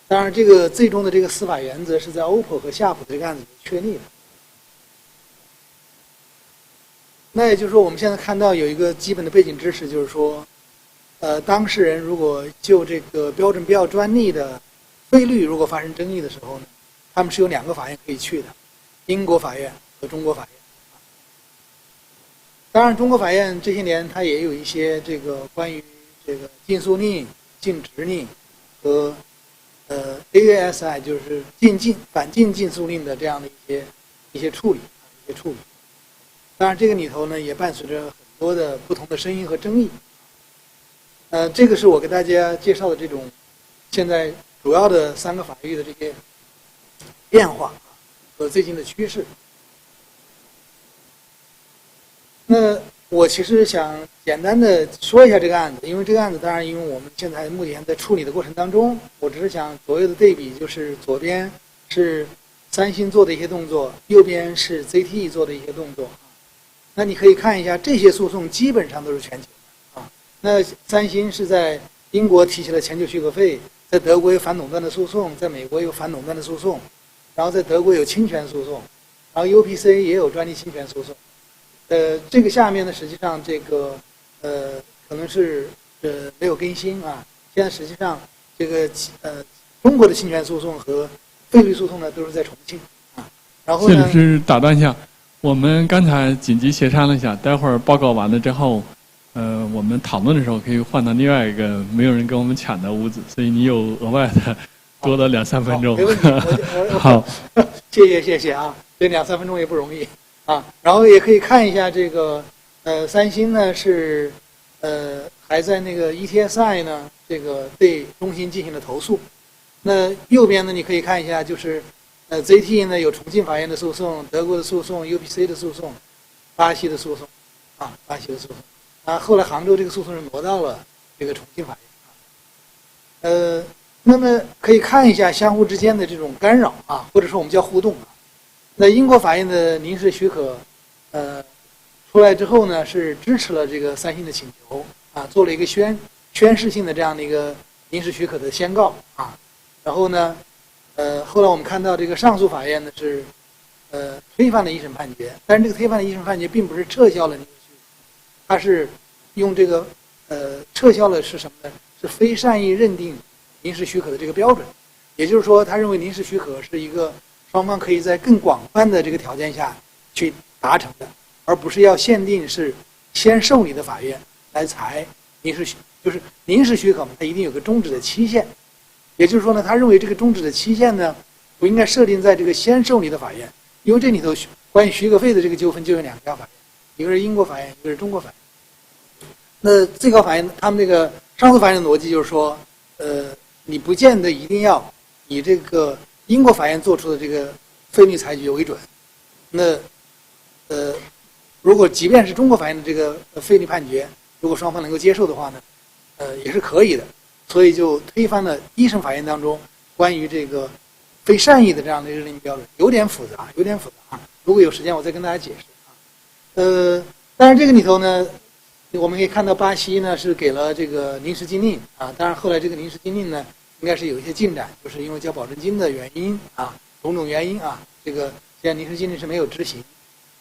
当然，这个最终的这个司法原则是在 OPPO 和夏普这个案子里确立的。那也就是说，我们现在看到有一个基本的背景知识，就是说，当事人如果就这个标准标专利的费率如果发生争议的时候呢，他们是有2个法院可以去的，英国法院和中国法院。当然，中国法院这些年它也有一些这个关于这个禁诉令、禁止令和AASI 就是反禁诉令的这样的一些处理。当然，这个里头呢也伴随着很多的不同的声音和争议。这个是我给大家介绍的这种现在主要的3个法域的这些变化和最近的趋势。那我其实想简单的说一下这个案子，因为这个案子当然因为我们现在目前在处理的过程当中，我只是想左右的对比，就是左边是三星做的一些动作，右边是 ZTE 做的一些动作。那你可以看一下，这些诉讼基本上都是全球的啊。那三星是在英国提起了全球许可费，在德国有反垄断的诉讼，在美国有反垄断的诉讼，然后在德国有侵权诉讼，然后 UPC 也有专利侵权诉讼。这个下面呢，实际上这个可能是没有更新啊。现在实际上这个中国的侵权诉讼和费率诉讼呢都是在重庆啊。然后呢，谢律师打断一下，我们刚才紧急协商了一下，待会儿报告完了之后，我们讨论的时候可以换到另外一个没有人跟我们抢的屋子，所以你有额外的多了2-3分钟。没问题，好，谢谢啊，这2-3分钟也不容易。啊，然后也可以看一下这个，三星呢是，还在那个 ETSI 呢，这个对中兴进行了投诉。那右边呢，你可以看一下，就是，ZTE 呢有重庆法院的诉讼、德国的诉讼、UPC 的诉讼、巴西的诉讼，啊，巴西的诉讼，啊，后来杭州这个诉讼是挪到了这个重庆法院。那么可以看一下相互之间的这种干扰啊，或者说我们叫互动啊。那英国法院的民事许可，出来之后呢，是支持了这个三星的请求啊，做了一个宣示性的这样的一个民事许可的宣告啊。然后呢，后来我们看到这个上诉法院呢是，推翻了一审判决，但是这个推翻的一审判决并不是撤销了民事许可，它是用这个撤销了是什么呢？是非善意认定民事许可的这个标准，也就是说，他认为民事许可是一个双方可以在更广泛的这个条件下去达成的，而不是要限定是先受理的法院来裁民事就是民事许可嘛，它一定有个终止的期限。也就是说呢，他认为这个终止的期限呢，不应该设定在这个先受理的法院，因为这里头关于许可费的这个纠纷就有2家法院，一个是英国法院，一个是中国法院。那最高法院他们这个上诉法院的逻辑就是说，你不见得一定要以这个英国法院做出的这个费率裁决为准，那如果即便是中国法院的这个费率判决，如果双方能够接受的话呢，也是可以的，所以就推翻了一审法院当中关于这个非善意的这样的一个认定标准，有点复杂啊。如果有时间我再跟大家解释啊。当然这个里头呢，我们可以看到巴西呢是给了这个临时禁令啊，当然后来这个临时禁令呢，应该是有一些进展，就是因为交保证金的原因啊，种种原因啊，这个现在临时禁令是没有执行。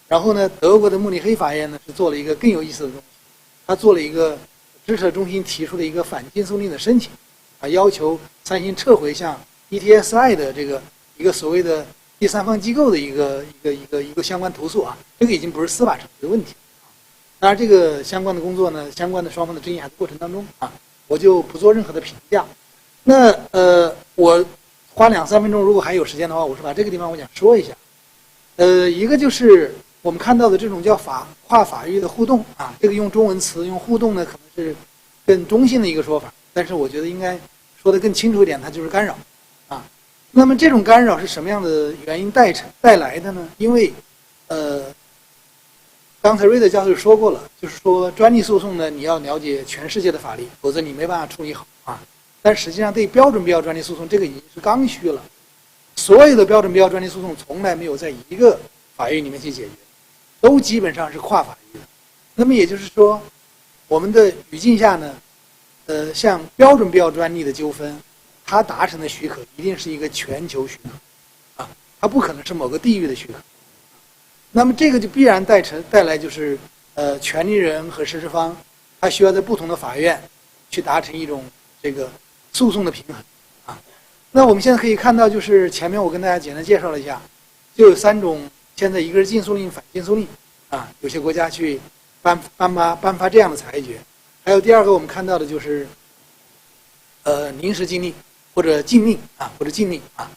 然后呢，德国的慕尼黑法院呢是做了一个更有意思的东西，他做了一个支持中心提出了一个反禁诉令的申请，啊，要求三星撤回向 ETSI 的这个一个所谓的第三方机构的一个相关投诉啊，这个已经不是司法程序的问题。当然，这个相关的工作呢，相关的双方的争议还在过程当中啊，我就不做任何的评价。那我花2-3分钟，如果还有时间的话，我是把这个地方我想说一下。一个就是我们看到的这种叫跨法域的互动啊，这个用中文词用互动呢，可能是更中性的一个说法，但是我觉得应该说得更清楚一点，它就是干扰啊。那么这种干扰是什么样的原因带来的呢？因为刚才Rader教授说过了，就是说专利诉讼呢，你要了解全世界的法律，否则你没办法处理好啊。但实际上对标准必要专利诉讼这个已经是刚需了，所有的标准必要专利诉讼从来没有在一个法院里面去解决，都基本上是跨法域的。那么也就是说，我们的语境下呢，像标准必要专利的纠纷，它达成的许可一定是一个全球许可啊，它不可能是某个地域的许可。那么这个就必然带来就是权利人和实施方，他需要在不同的法院去达成一种这个诉讼的平衡啊。那我们现在可以看到，就是前面我跟大家简单介绍了一下，就有3种，现在一个是禁诉令、反禁诉令啊，有些国家去颁发这样的裁决，还有第二个我们看到的就是临时禁令或者禁令啊，或者禁令啊。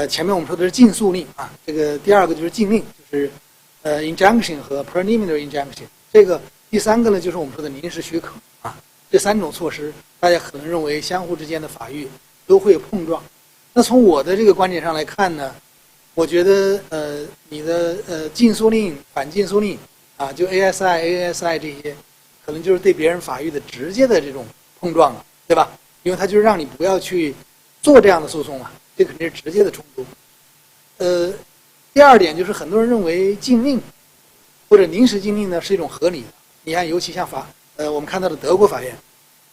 前面我们说的是禁诉令啊，这个第二个就是禁令，就是injunction 和 preliminary injunction。这个第3个呢，就是我们说的临时许可啊。这3种措施，大家可能认为相互之间的法域都会碰撞。那从我的这个观点上来看呢，我觉得你的禁诉令、反禁诉令啊，就 ASI 这些，可能就是对别人法律的直接的这种碰撞了，对吧？因为它就是让你不要去做这样的诉讼嘛，这肯定是直接的冲突。第二点就是很多人认为禁令或者临时禁令呢是一种合理的。你看，尤其像我们看到的德国法院，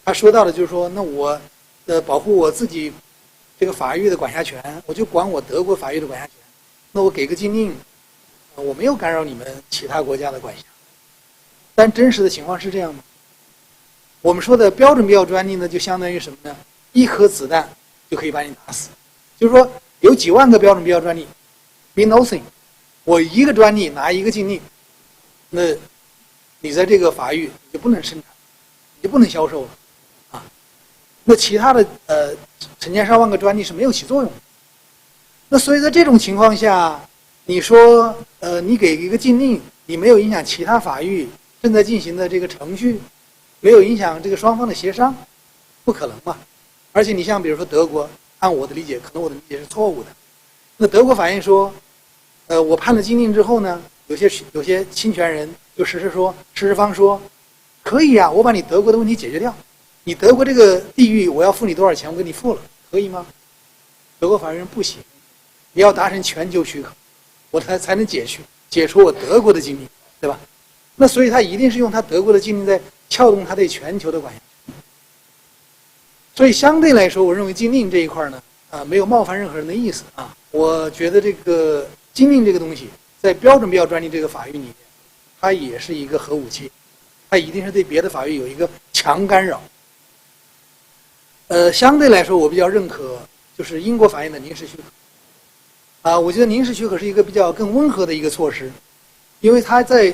他说到的就是说，那我保护我自己这个法律的管辖权，我就管我德国法律的管辖权。那我给个禁令，我没有干扰你们其他国家的管辖。但真实的情况是这样吗？我们说的标准必要专利呢，就相当于什么呢？一颗子弹就可以把你打死。就是说，有几万个标准必要专利 ，mean nothing。我一个专利拿一个禁令，那你在这个法域你就不能生产，你就不能销售了，啊。那其他的成千上万个专利是没有起作用的。那所以在这种情况下，你说你给一个禁令，你没有影响其他法域正在进行的这个程序，没有影响这个双方的协商，不可能嘛。而且你像比如说德国，按我的理解，可能我的理解是错误的。那德国法院说，我判了禁令之后呢，有些侵权人就实施方说，可以啊，我把你德国的问题解决掉，你德国这个地域我要付你多少钱，我给你付了，可以吗？德国法院不行，你要达成全球许可，我才能解除我德国的禁令，对吧？那所以他一定是用他德国的禁令在撬动他对全球的管辖权。所以相对来说，我认为禁令这一块呢，没有冒犯任何人的意思啊。我觉得这个禁令这个东西，在标准必要专利这个法域里面，它也是一个核武器，它一定是对别的法域有一个强干扰。相对来说，我比较认可就是英国法院的临时许可。我觉得临时许可是一个比较更温和的一个措施，因为它在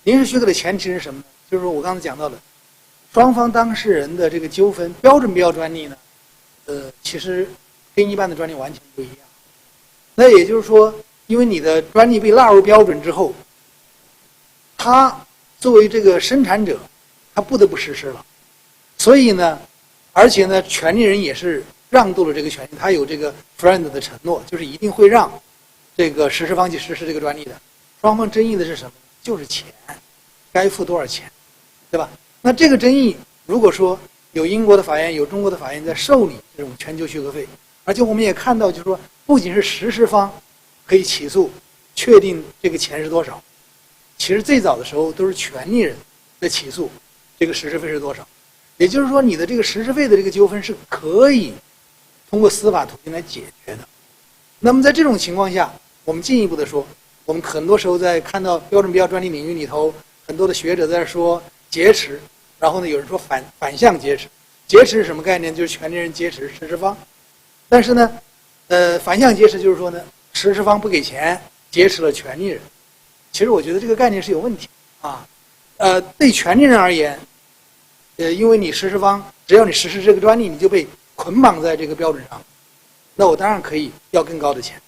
临时许可的前提是什么呢？就是说我刚才讲到的，双方当事人的这个纠纷，标准必要专利呢，其实跟一般的专利完全不一样。那也就是说，因为你的专利被纳入标准之后，他作为这个生产者，他不得不实施了。所以呢，而且呢，权利人也是让渡了这个权利，他有这个 friend 的承诺，就是一定会让这个实施方去实施这个专利的。双方争议的是什么？就是钱，该付多少钱，对吧？那这个争议，如果说有英国的法院，有中国的法院在受理这种全球许可费，而且我们也看到，就是说，不仅是实施方可以起诉，确定这个钱是多少，其实最早的时候都是权利人在起诉这个实施费是多少。也就是说，你的这个实施费的这个纠纷是可以通过司法途径来解决的。那么在这种情况下，我们进一步的说，我们很多时候在看到标准必要专利领域里头，很多的学者在说劫持，然后呢，有人说反向劫持。劫持是什么概念？就是权利人劫持实施方。但是呢，反向劫持就是说呢，实施方不给钱，劫持了权利人。其实我觉得这个概念是有问题啊。对权利人而言，因为你实施方只要你实施这个专利，你就被捆绑在这个标准上，那我当然可以要更高的钱。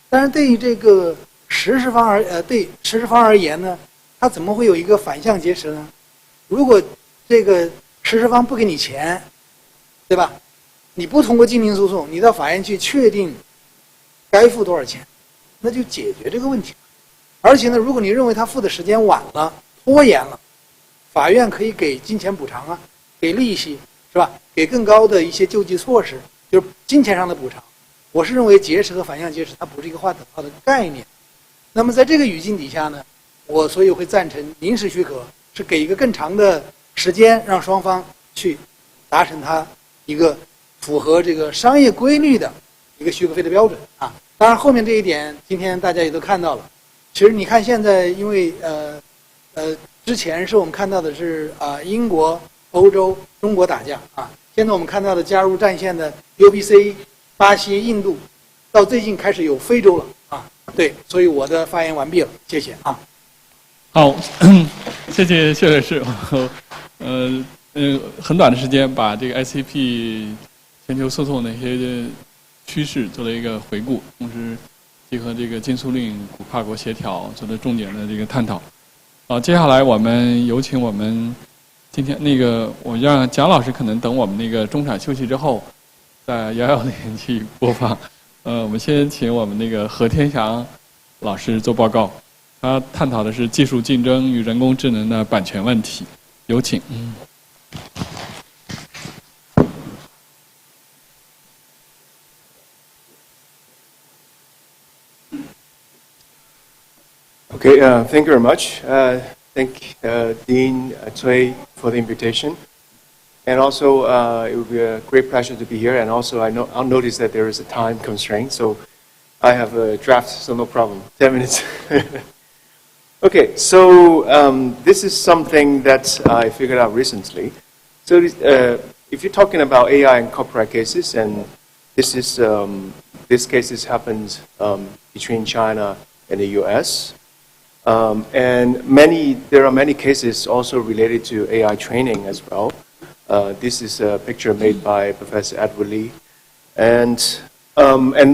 但是对于这个对实施方而言呢，他怎么会有一个反向劫持呢？如果这个实施方不给你钱，对吧？你不通过禁令诉讼，你到法院去确定该付多少钱，那就解决这个问题了。而且呢，如果你认为他付的时间晚了、拖延了，法院可以给金钱补偿啊，给利息，是吧？给更高的一些救济措施，就是金钱上的补偿。我是认为劫持和反向劫持它不是一个划等号的概念。那么在这个语境底下呢，所以会赞成临时许可，是给一个更长的时间，让双方去达成它一个符合这个商业规律的一个许可费的标准啊。当然后面这一点今天大家也都看到了。其实你看现在，因为之前是我们看到的是英国、欧洲、中国打架啊，现在我们看到的加入战线的 UBC、巴西、印度，到最近开始有非洲了啊。对，所以我的发言完毕了，谢谢啊。好，谢谢谢律师。很短的时间把这个 ICP 全球诉讼的一些趋势做了一个回顾，同时结合这个禁诉令、跨国协调做了重点的这个探讨。接下来我们有请我们今天我让蒋老师可能等我们那个中场休息之后，在110去播放。我们先请我们那个何天祥老师做报告，他探讨的是技术竞争与人工智能的版权问题。有请。Okay, thank you very much. Thank Dean Cui for the invitation. And also, it would be a great pleasure to be here. And also, I'll notice that there is a time constraint, so I have a draft, so no problem. 10 minutes. Okay, so this is something that I figured out recently. So if you're talking about AI and copyright cases, and this cases happens between China and the U.S. And there are many cases also related to AI training as well. This is a picture made by Professor Edward Lee. And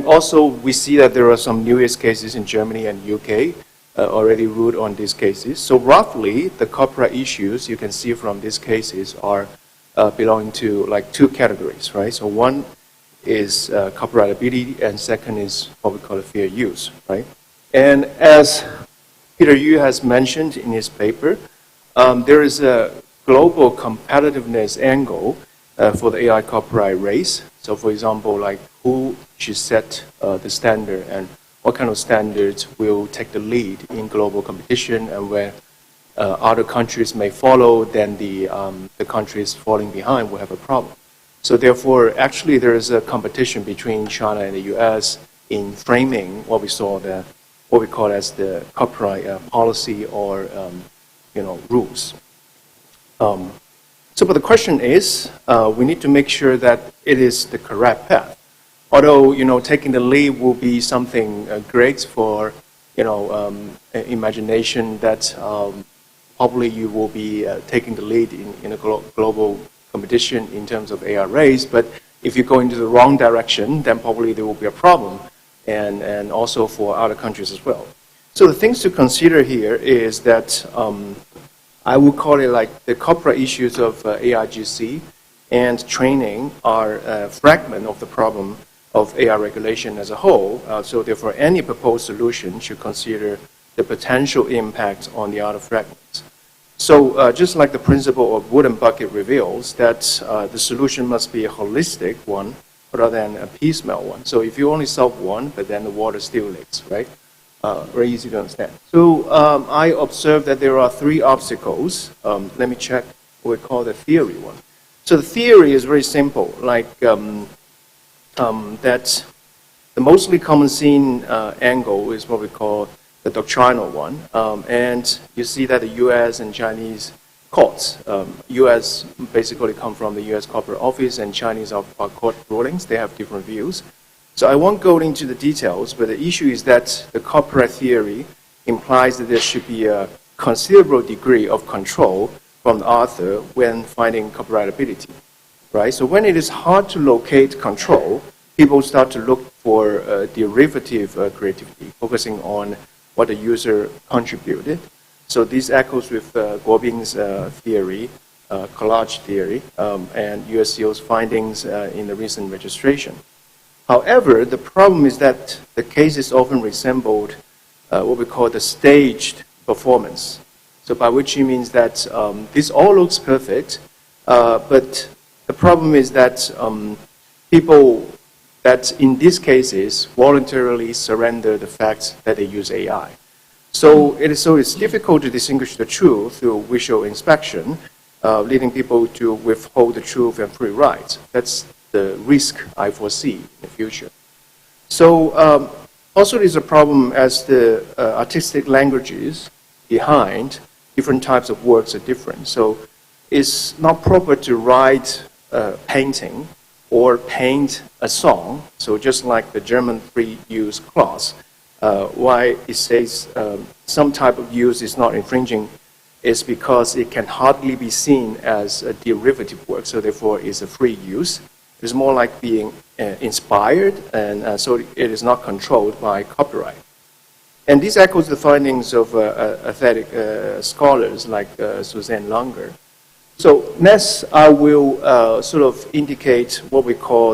also we see that there are some newest cases in Germany and UK already ruled on these cases. So roughly, the copyright issues you can see from these cases are belonging to like two categories, right? So one is copyrightability, and second is what we call a fair use, right? And as Peter Yu has mentioned in his paper, there is a global competitiveness angle for the AI copyright race. So for example, like who should set the standard and what kind of standards will take the lead in global competition, and where other countries may follow, then the countries falling behind will have a problem. So therefore, actually there is a competition between China and the US in framing what we call as the copyright policy or rules. But the question is, we need to make sure that it is the correct path. Although taking the lead will be something great for imagination that probably you will be taking the lead in a global competition in terms of AI race. But if you go into the wrong direction, then probably there will be a problem. And also for other countries as well. So the things to consider here is that I would call it like the copyright issues of AIGC and training are a fragment of the problem of AI regulation as a whole. So therefore, any proposed solution should consider the potential impact on the other fragments. So just like the principle of wooden bucket reveals that the solution must be a holistic one rather than a piecemeal one. So if you only solve one, but then the water still leaks, right? Very easy to understand. So I observed that there are three obstacles. Let me check what we call the theory one. So the theory is very simple, like that the mostly common seen angle is what we call the doctrinal one. And you see that the US and Chinese courts, US basically come from the US Corporate Office, and Chinese are court rulings. They have different views. So I won't go into the details, but the issue is that the copyright theory implies that there should be a considerable degree of control from the author when finding copyrightability, right? So when it is hard to locate control, people start to look for derivative creativity, focusing on what the user contributed. So this echoes with Guobin's theory, collage theory, and USCO's findings in the recent registration. However, the problem is that the cases often resembled what we call the staged performance. So by which it means that this all looks perfect, but the problem is that people that in these cases voluntarily surrender the fact that they use AI. So it's difficult to distinguish the truth through visual inspection, leading people to withhold the truth and free rights. That's the risk I foresee in the future. So also there's a problem as the artistic languages behind different types of works are different. So it's not proper to write a painting or paint a song. So just like the German free use clause, why it says some type of use is not infringing is because it can hardly be seen as a derivative work, so therefore it's a free use. It's more like being inspired, and so it is not controlled by copyright. And this echoes the findings of aesthetic scholars like Suzanne Langer. So next, I will sort of indicate what we call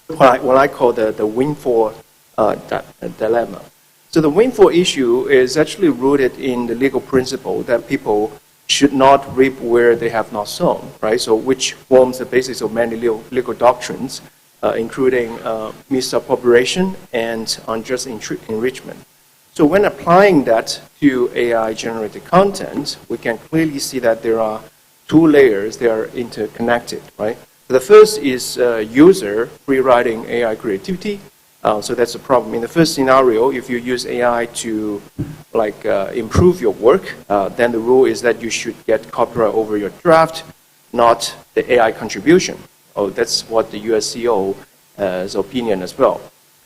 what I call the windfall dilemma. So the windfall issue is actually rooted in the legal principle that people should not reap where they have not sown, right? So which forms the basis of many legal doctrines, including misappropriation and unjust enrichment. So when applying that to AI-generated content, we can clearly see that there are two layers that are interconnected, right? The first is user free-riding AI creativity. So that's a problem. In the first scenario, if you use AI to improve your work, then the rule is that you should get copyright over your draft, not the AI contribution. Oh, that's what the USCO's opinion as well.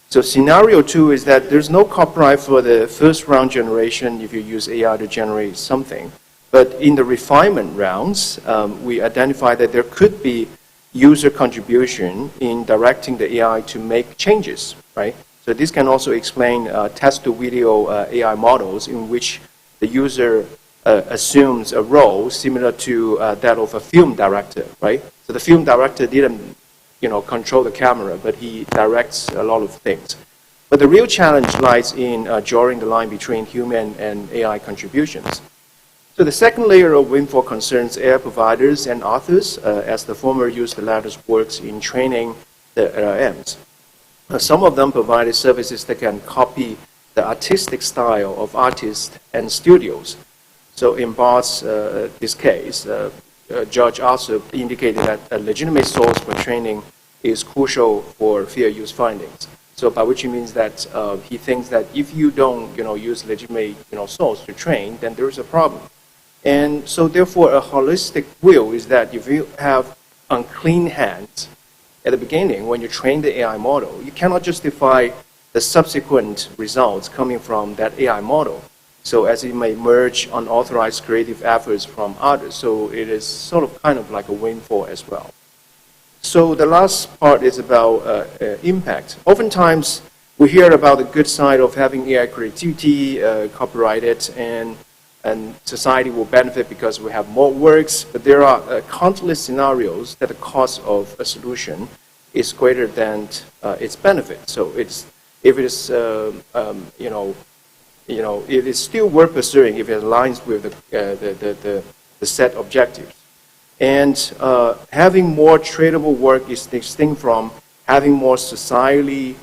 So scenario 2 is that there's no copyright for the first round generation if you use AI to generate something. But in the refinement rounds, we identify that there could be user contribution in directing the AI to make changes, right? So this can also explain text-to-video AI models in which the user assumes a role similar to that of a film director, right? So the film director didn't, control the camera, but he directs a lot of things. But the real challenge lies in drawing the line between human and AI contributions. So the second layer of windfall concerns AI providers and authors, as the former use the latter's works in training the LLMs. Some of them provided services that can copy the artistic style of artists and studios. So in Bart's this case, Judge also indicated that a legitimate source for training is crucial for fair use findings. So by which he means that he thinks that if you don't, use legitimate, source to train, then there is a problem. And so therefore, a holistic view is that if you have unclean hands at the beginning, when you train the AI model, you cannot justify the subsequent results coming from that AI model. So as it may merge unauthorized creative efforts from others. So it is sort of kind of like a windfall as well. So the last part is about impact. Oftentimes, we hear about the good side of having AI creativity copyrighted, and society will benefit because we have more works, but there are countless scenarios that the cost of a solution is greater than its benefit. So if it is, it is still worth pursuing if it aligns with the set objectives. And having more tradable work is distinct from having more socially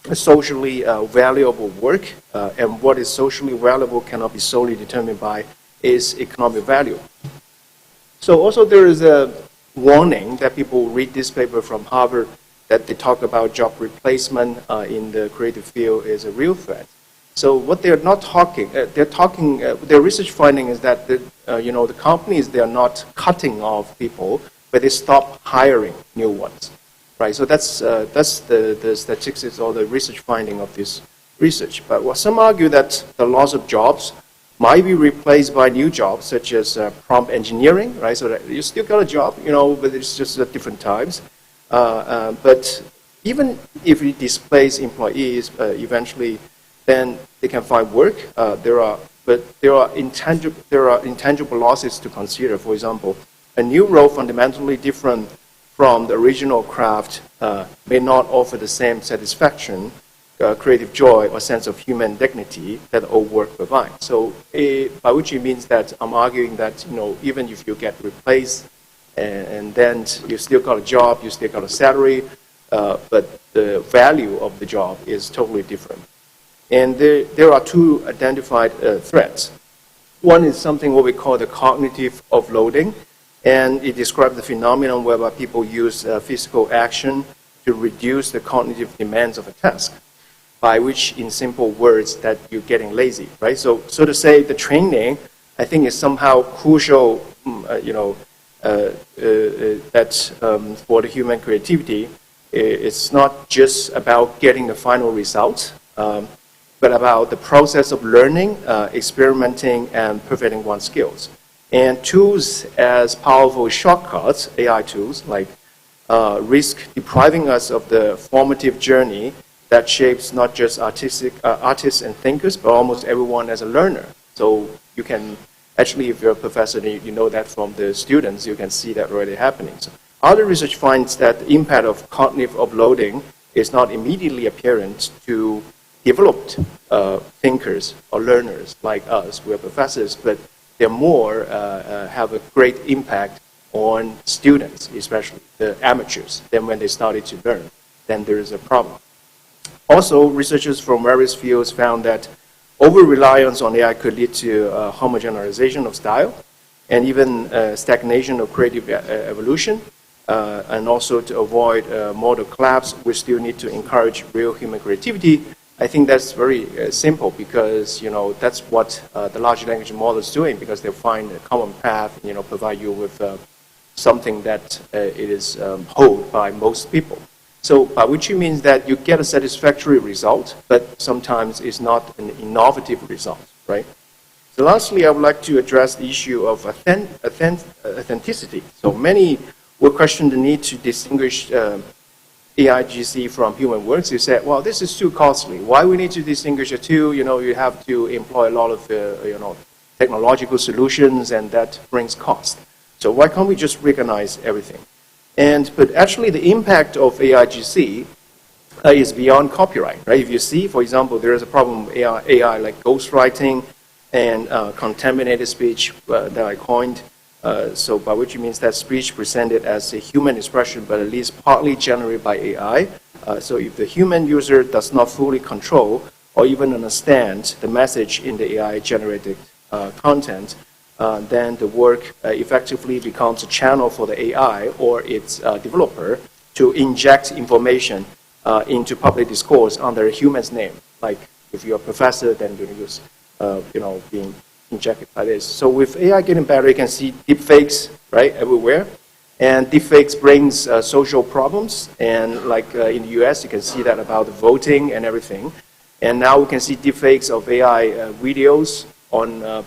valuable work, and what is socially valuable cannot be solely determined by its economic value. So also there is a warning that people read this paper from Harvard that they talk about job replacement in the creative field is a real threat. So what they're not talking, their research finding is that the companies, they are not cutting off people, but they stop hiring new ones. Right, so that's the statistics or the research finding of this research. But some argue that the loss of jobs might be replaced by new jobs, such as prompt engineering, right? So that you still got a job, but it's just at different times. But even if it displaces employees eventually, then they can find work. There are intangible losses to consider. For example, a new role fundamentally different from the original craft may not offer the same satisfaction, creative joy, or sense of human dignity that old work provides. So by which it means that I'm arguing that even if you get replaced and then you still got a job, you still got a salary, but the value of the job is totally different. And there are two identified threats. One is something what we call the cognitive offloading. And it describes the phenomenon whereby people use physical action to reduce the cognitive demands of a task, by which, in simple words, that you're getting lazy, right? So to say, the training, I think, is somehow crucial, that for the human creativity, it's not just about getting the final result, but about the process of learning, experimenting, and perfecting one's skills. And tools as powerful shortcuts, AI tools, like risk depriving us of the formative journey that shapes not just artists and thinkers, but almost everyone as a learner. So you can Actually, if you're a professor, you know that from the students, you can see that already happening. So other research finds that the impact of cognitive uploading is not immediately apparent to developed thinkers or learners like us, who are professors, but they're more have a great impact on students, especially the amateurs. Then when they started to learn, then there is a problem. Also, researchers from various fields found that over-reliance on AI could lead to homogenization of style and even stagnation of creative evolution. And also to avoid model collapse, we still need to encourage real human creativity. I think that's very simple because, that's what the large language model is doing, because they find a common path, provide you with something that it is held by most people. So by which it means that you get a satisfactory result, but sometimes it's not an innovative result, right? So lastly, I would like to address the issue of authenticity. So many will question the need to distinguish AIGC from human works. You said, well, this is too costly. Why we need to distinguish the two? You have to employ a lot of technological solutions, and that brings cost. So why can't we just recognize everything? But actually, the impact of AIGC is beyond copyright, right? If you see, for example, there is a problem with AI like ghostwriting and contaminated speech that I coined. So by which it means that speech presented as a human expression, but at least partly generated by AI. So if the human user does not fully control or even understand the message in the AI-generated content, then the work effectively becomes a channel for the AI or its developer to inject information into public discourse under a human's name. Like if you're a professor, then you use, being injected by this. So with AI getting better, you can see deepfakes, right, everywhere. And deepfakes brings social problems. And like in the US, you can see that about the voting and everything. And now we can see deepfakes of AI videos on,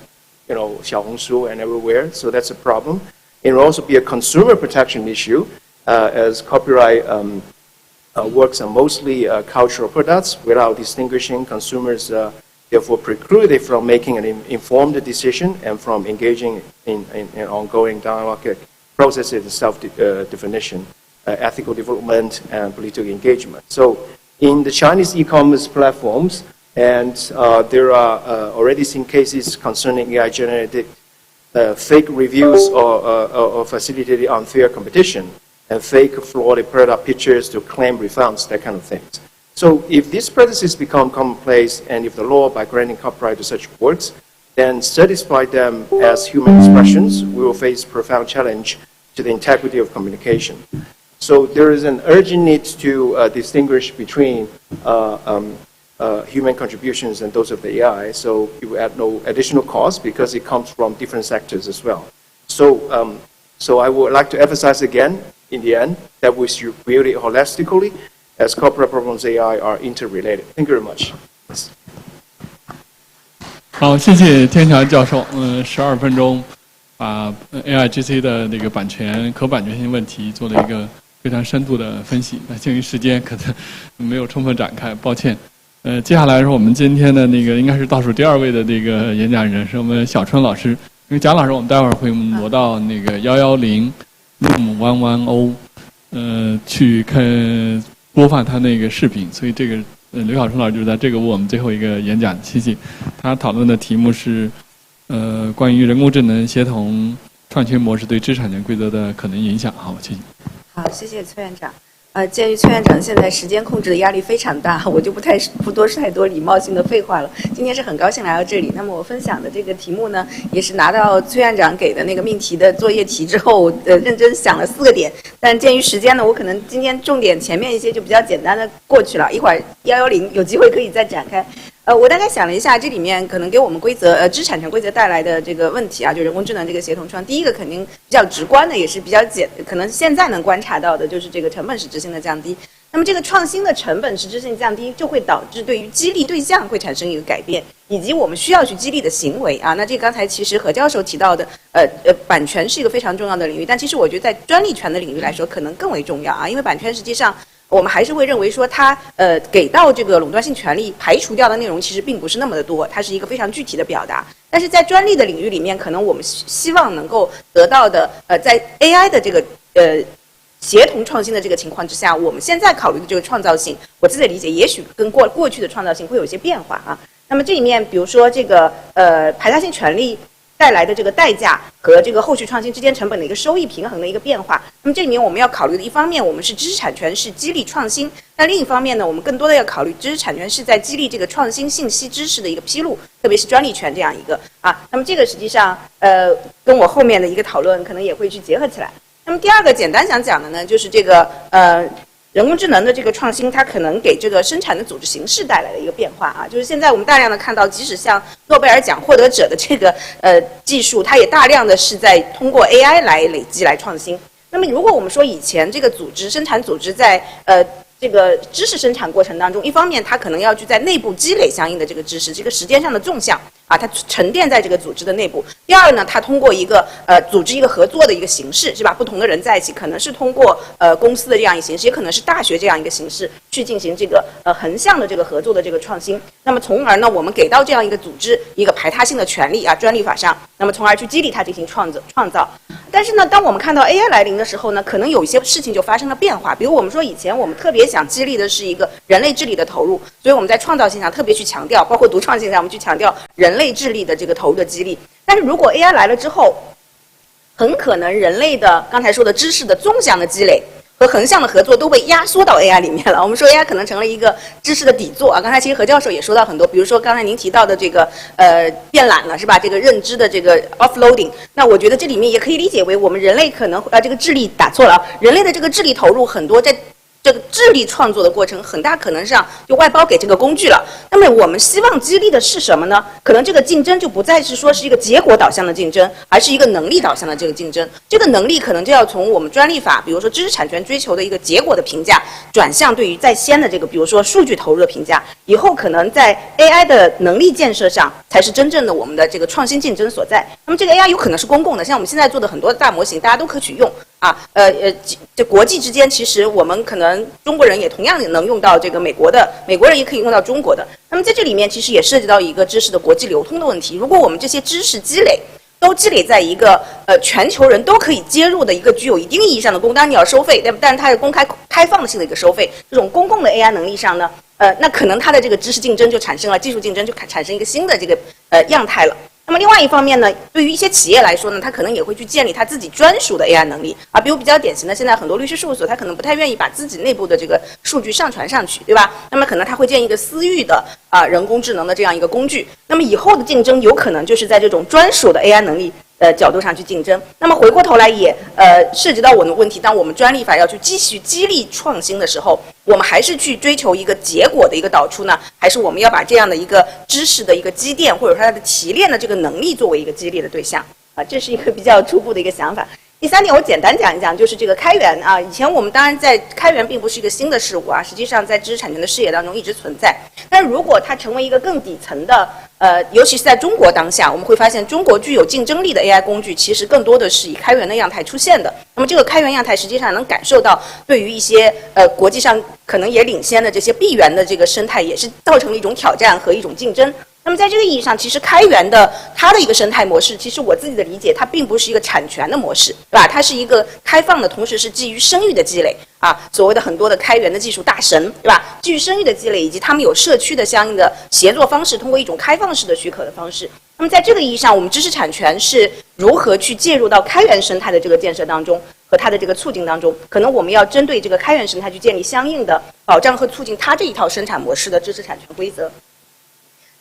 Xiaohongshu and everywhere. So that's a problem. It will also be a consumer protection issue, as copyright works are mostly cultural products without distinguishing consumers. Therefore, precluded from making an informed decision and from engaging in ongoing dialogic processes of self-definition, ethical development, and political engagement. So in the Chinese e-commerce platforms, and there are already seen cases concerning AI-generated fake reviews or facilitated unfair competition, and fake frauded product pictures to claim refunds, that kind of things. So if these practices become commonplace, and if the law, by granting copyright to such works, then satisfy them as human expressions, we will face profound challenge to the integrity of communication. So there is an urgent need to distinguish between human contributions and those of the AI, so it will add no additional cost because it comes from different sectors as well. So, so I would like to emphasize again, in the end, that we should view it holistically, as corporate problems AI are interrelated. Thank you very much. 好，谢谢天桥教授。12分钟把AIGC 的那个可版权性问题做了一个非常深度的分析。那鉴于时间可能没有充分展开，抱歉。接下来是我们今天的那个应该是倒数第2位的这个演讲人，是我们小春老师。因为蒋老师我们待会儿会挪到那个110 Room 110去看。播放他那个视频，所以这个刘小春老师就是在这个我们最后一个演讲，谢谢。他讨论的题目是关于人工智能协同创新模式对知识产权规则的可能影响。好，谢谢。好，谢谢崔院长。鉴于崔院长现在时间控制的压力非常大，我就不多说太多礼貌性的废话了。今天是很高兴来到这里。那么我分享的这个题目呢，也是拿到崔院长给的那个命题的作业题之后，认真想了4个点。但鉴于时间呢，我可能今天重点前面一些就比较简单的过去了，一会儿110有机会可以再展开。我大概想了一下，这里面可能给我们知识产权规则带来的这个问题啊，就人工智能这个协同创。第一个肯定比较直观的，也是比较可能现在能观察到的，就是这个成本实质性的降低。那么这个创新的成本实质性降低，就会导致对于激励对象会产生一个改变，以及我们需要去激励的行为啊。那这刚才其实何教授提到的，版权是一个非常重要的领域，但其实我觉得在专利权的领域来说，可能更为重要啊，因为版权实际上。我们还是会认为说它给到这个垄断性权利排除掉的内容其实并不是那么的多，它是一个非常具体的表达。但是在专利的领域里面，可能我们希望能够得到的在 AI 的这个协同创新的这个情况之下，我们现在考虑的这个创造性，我自己的理解也许跟过去的创造性会有一些变化啊。那么这里面比如说这个排他性权利带来的这个代价和这个后续创新之间成本的一个收益平衡的一个变化。那么这里面我们要考虑的一方面，我们是知识产权是激励创新，但另一方面呢，我们更多的要考虑知识产权是在激励这个创新信息知识的一个披露，特别是专利权这样一个啊。那么这个实际上跟我后面的一个讨论可能也会去结合起来。那么第二个简单想讲的呢，就是这个人工智能的这个创新，它可能给这个生产的组织形式带来的一个变化啊，就是现在我们大量的看到，即使像诺贝尔奖获得者的这个技术，它也大量的是在通过 AI 来累积来创新。那么如果我们说以前这个组织生产组织在这个知识生产过程当中，一方面它可能要去在内部积累相应的这个知识，这个时间上的纵向啊，它沉淀在这个组织的内部。第二呢，它通过一个组织一个合作的一个形式，是吧？不同的人在一起，可能是通过公司的这样一个形式，也可能是大学这样一个形式去进行这个横向的这个合作的这个创新。那么从而呢，我们给到这样一个组织一个排他性的权利啊，专利法上，那么从而去激励它进行创造。但是呢，当我们看到 AI 来临的时候呢，可能有一些事情就发生了变化。比如我们说以前我们特别想激励的是一个人类智力的投入，所以我们在创造性上特别去强调，包括独创性上我们去强调人类智力的这个投入的激励。但是如果 AI 来了之后，很可能人类的刚才说的知识的纵向的积累和横向的合作都被压缩到 AI 里面了。我们说 AI 可能成了一个知识的底座啊。刚才其实何教授也说到很多，比如说刚才您提到的这个变懒了是吧？这个认知的这个 offloading， 那我觉得这里面也可以理解为我们人类可能这个智力打错了啊，人类的这个智力投入很多在这个智力创作的过程，很大可能上就外包给这个工具了。那么我们希望激励的是什么呢？可能这个竞争就不再是说是一个结果导向的竞争，而是一个能力导向的这个竞争。这个能力可能就要从我们专利法，比如说知识产权追求的一个结果的评价，转向对于在先的这个，比如说数据投入的评价。以后可能在 AI 的能力建设上，才是真正的我们的这个创新竞争所在。那么这个 AI 有可能是公共的，像我们现在做的很多大模型，大家都可取用。啊，这国际之间，其实我们可能中国人也同样能用到这个美国人也可以用到中国的。那么在这里面，其实也涉及到一个知识的国际流通的问题。如果我们这些知识积累都积累在一个全球人都可以接入的一个具有一定意义上的当然你要收费，但是它是公开开放性的一个收费，这种公共的 AI 能力上呢，那可能它的这个知识竞争就产生了，技术竞争就产生一个新的这个样态了。那么另外一方面呢，对于一些企业来说呢，它可能也会去建立它自己专属的 AI 能力啊，比如比较典型的，现在很多律师事务所，它可能不太愿意把自己内部的这个数据上传上去，对吧？那么可能它会建一个私域的人工智能的这样一个工具。那么以后的竞争有可能就是在这种专属的 AI 能力角度上去竞争。那么回过头来也涉及到我们的问题，当我们专利法要去继续激励创新的时候，我们还是去追求一个结果的一个导出呢，还是我们要把这样的一个知识的一个积淀或者说它的提炼的这个能力作为一个激励的对象啊？这是一个比较初步的一个想法。第三点，我简单讲一讲，就是这个开源啊。以前我们当然在开源并不是一个新的事物啊，实际上在知识产权的视野当中一直存在。但是如果它成为一个更底层的，尤其是在中国当下，我们会发现中国具有竞争力的 AI 工具，其实更多的是以开源的样态出现的。那么这个开源样态实际上能感受到，对于一些国际上可能也领先的这些闭源的这个生态，也是造成了一种挑战和一种竞争。那么在这个意义上，其实开源的它的一个生态模式，其实我自己的理解，它并不是一个产权的模式，对吧？它是一个开放的，同时是基于声誉的积累啊，所谓的很多的开源的技术大神，对吧？基于声誉的积累，以及他们有社区的相应的协作方式，通过一种开放式的许可的方式。那么在这个意义上，我们知识产权是如何去介入到开源生态的这个建设当中和它的这个促进当中？可能我们要针对这个开源生态去建立相应的保障和促进它这一套生产模式的知识产权规则。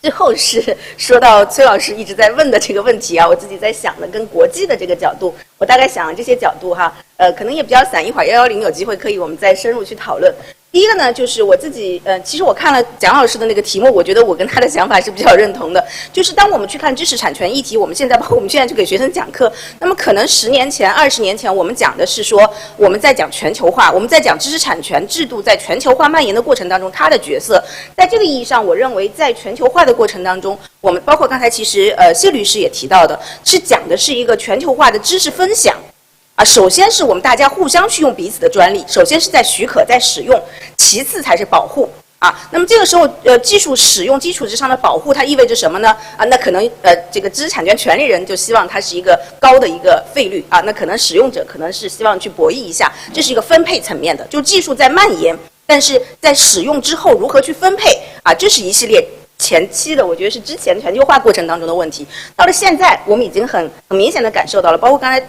最后是说到崔老师一直在问的这个问题啊，我自己在想的跟国际的这个角度，我大概想了这些角度哈，可能也比较散，一会儿110有机会可以我们再深入去讨论。第一个呢，就是我自己其实我看了蒋老师的那个题目，我觉得我跟他的想法是比较认同的。就是当我们去看知识产权议题，我们现在包括我们现在去给学生讲课，那么可能10年前、20年前，我们讲的是说我们在讲全球化，我们在讲知识产权制度在全球化蔓延的过程当中它的角色。在这个意义上，我认为在全球化的过程当中，我们包括刚才其实谢律师也提到的，是讲的是一个全球化的知识分享。首先是我们大家互相去用彼此的专利，首先是在许可，在使用，其次才是保护。那么这个时候，技术使用基础之上的保护，它意味着什么呢？那可能这个知识产权权利人就希望它是一个高的一个费率那可能使用者可能是希望去博弈一下，这是一个分配层面的，就技术在蔓延，但是在使用之后如何去分配这是一系列前期的，我觉得是之前全球化过程当中的问题。到了现在，我们已经很明显的感受到了，包括刚才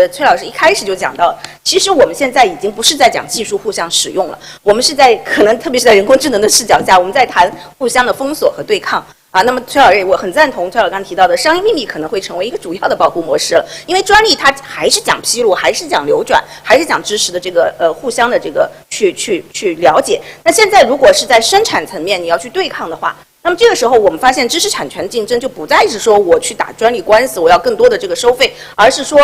崔老师一开始就讲到，其实我们现在已经不是在讲技术互相使用了，我们是在可能特别是在人工智能的视角下，我们在谈互相的封锁和对抗。那么崔老师，我很赞同崔老师刚提到的，商业秘密可能会成为一个主要的保护模式了，因为专利它还是讲披露，还是讲流转，还是讲知识的这个互相的这个去了解。那现在如果是在生产层面你要去对抗的话，那么这个时候我们发现知识产权竞争就不再是说我去打专利官司，我要更多的这个收费，而是说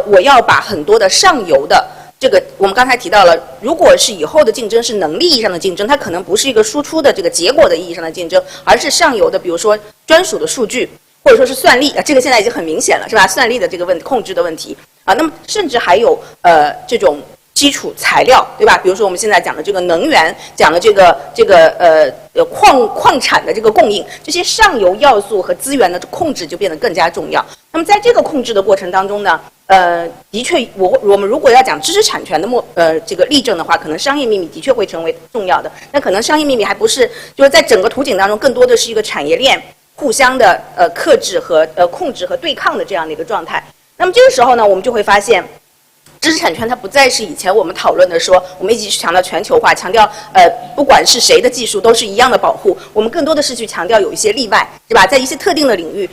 我要把很多的上游的这个我们刚才提到了，如果是以后的竞争是能力意义上的竞争，它可能不是一个输出的这个结果的意义上的竞争，而是上游的，比如说专属的数据，或者说是算力这个现在已经很明显了，是吧？算力的这个控制的问题那么甚至还有这种基础材料，对吧？比如说我们现在讲的这个能源，讲的这个矿产的这个供应，这些上游要素和资源的控制就变得更加重要。那么在这个控制的过程当中呢，的确，我们如果要讲知识产权的这个例证的话，可能商业秘密的确会成为重要的。那可能商业秘密还不是，就是在整个图景当中，更多的是一个产业链互相的克制和控制和对抗的这样的一个状态。那么这个时候呢，我们就会发现，知识产权它不再是以前我们讨论的说，我们一直去强调全球化，强调不管是谁的技术都是一样的保护，我们更多的是去强调有一些例外，是吧？在一些特定的领域，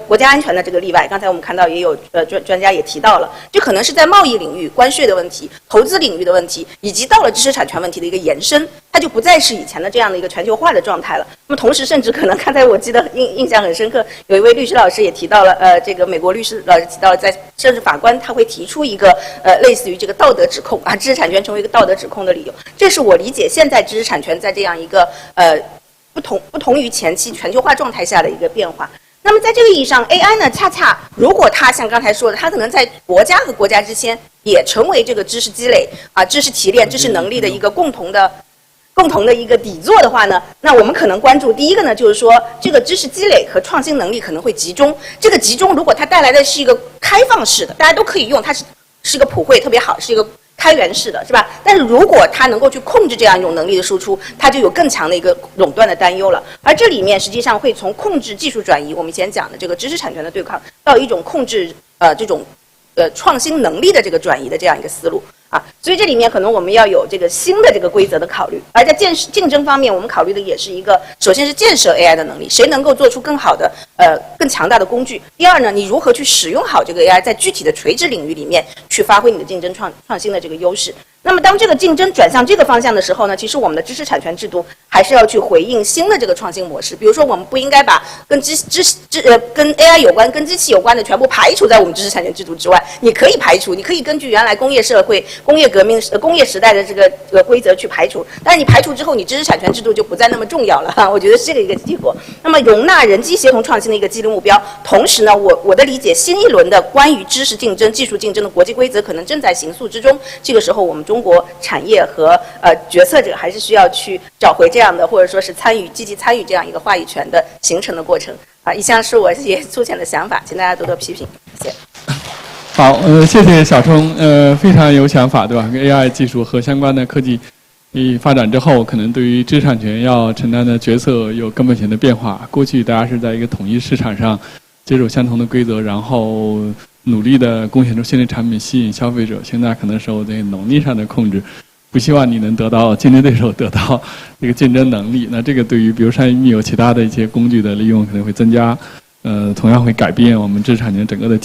国家安全的这个例外，刚才我们看到也有专家也提到了，这可能是在贸易领域关税的问题、投资领域的问题，以及到了知识产权问题的一个延伸，它就不再是以前的这样的一个全球化的状态了。那么同时，甚至可能刚才我记得印象很深刻，有一位律师老师也提到了，这个美国律师老师提到了，在甚至法官他会提出一个类似于这个道德指控知识产权成为一个道德指控的理由，这是我理解现在知识产权在这样一个不同于前期全球化状态下的一个变化。那么在这个意义上 ，AI 呢，恰恰如果它像刚才说的，它可能在国家和国家之间也成为这个知识积累知识提炼、知识能力的一个共同的一个底座的话呢，那我们可能关注第一个呢，就是说这个知识积累和创新能力可能会集中。这个集中，如果它带来的是一个开放式的，大家都可以用，它是一个普惠特别好，是一个开源式的，是吧？但是如果它能够去控制这样一种能力的输出，它就有更强的一个垄断的担忧了。而这里面实际上会从控制技术转移，我们以前讲的这个知识产权的对抗，到一种控制这种创新能力的这个转移的这样一个思路。所以这里面可能我们要有这个新的这个规则的考虑，而在竞争方面，我们考虑的也是一个，首先是建设 AI 的能力，谁能够做出更好的更强大的工具。第二呢，你如何去使用好这个 AI， 在具体的垂直领域里面去发挥你的竞争创新的这个优势。那么当这个竞争转向这个方向的时候呢，其实我们的知识产权制度还是要去回应新的这个创新模式。比如说，我们不应该把跟跟 AI 有关、跟机器有关的全部排除在我们知识产权制度之外。你可以排除，你可以根据原来工业社会、工业革命、工业时代的这个规则去排除。但是你排除之后，你知识产权制度就不再那么重要了我觉得是这个一个结果。那么容纳人机协同创新的一个激励目标，同时呢，我的理解，新一轮的关于知识竞争、技术竞争的国际规则可能正在形塑之中。这个时候，我们中国产业和决策者还是需要去找回这样的，或者说是积极参与这样一个话语权的形成的过程以上是我一些粗浅的想法，请大家多多批评，谢谢。好，谢谢小冲，非常有想法，对吧？AI 技术和相关的科技发展之后，可能对于知识产权要承担的角色有根本性的变化。过去大家是在一个统一市场上接受相同的规则，然后努力的贡献出新的产品吸引消费者，现在可能受这个能力上的控制，不希望你能得到竞争对手得到这个竞争能力。那这个对于比如商业秘密有其他的一些工具的利用可能会增加，同样会改变我们知识产权整个的体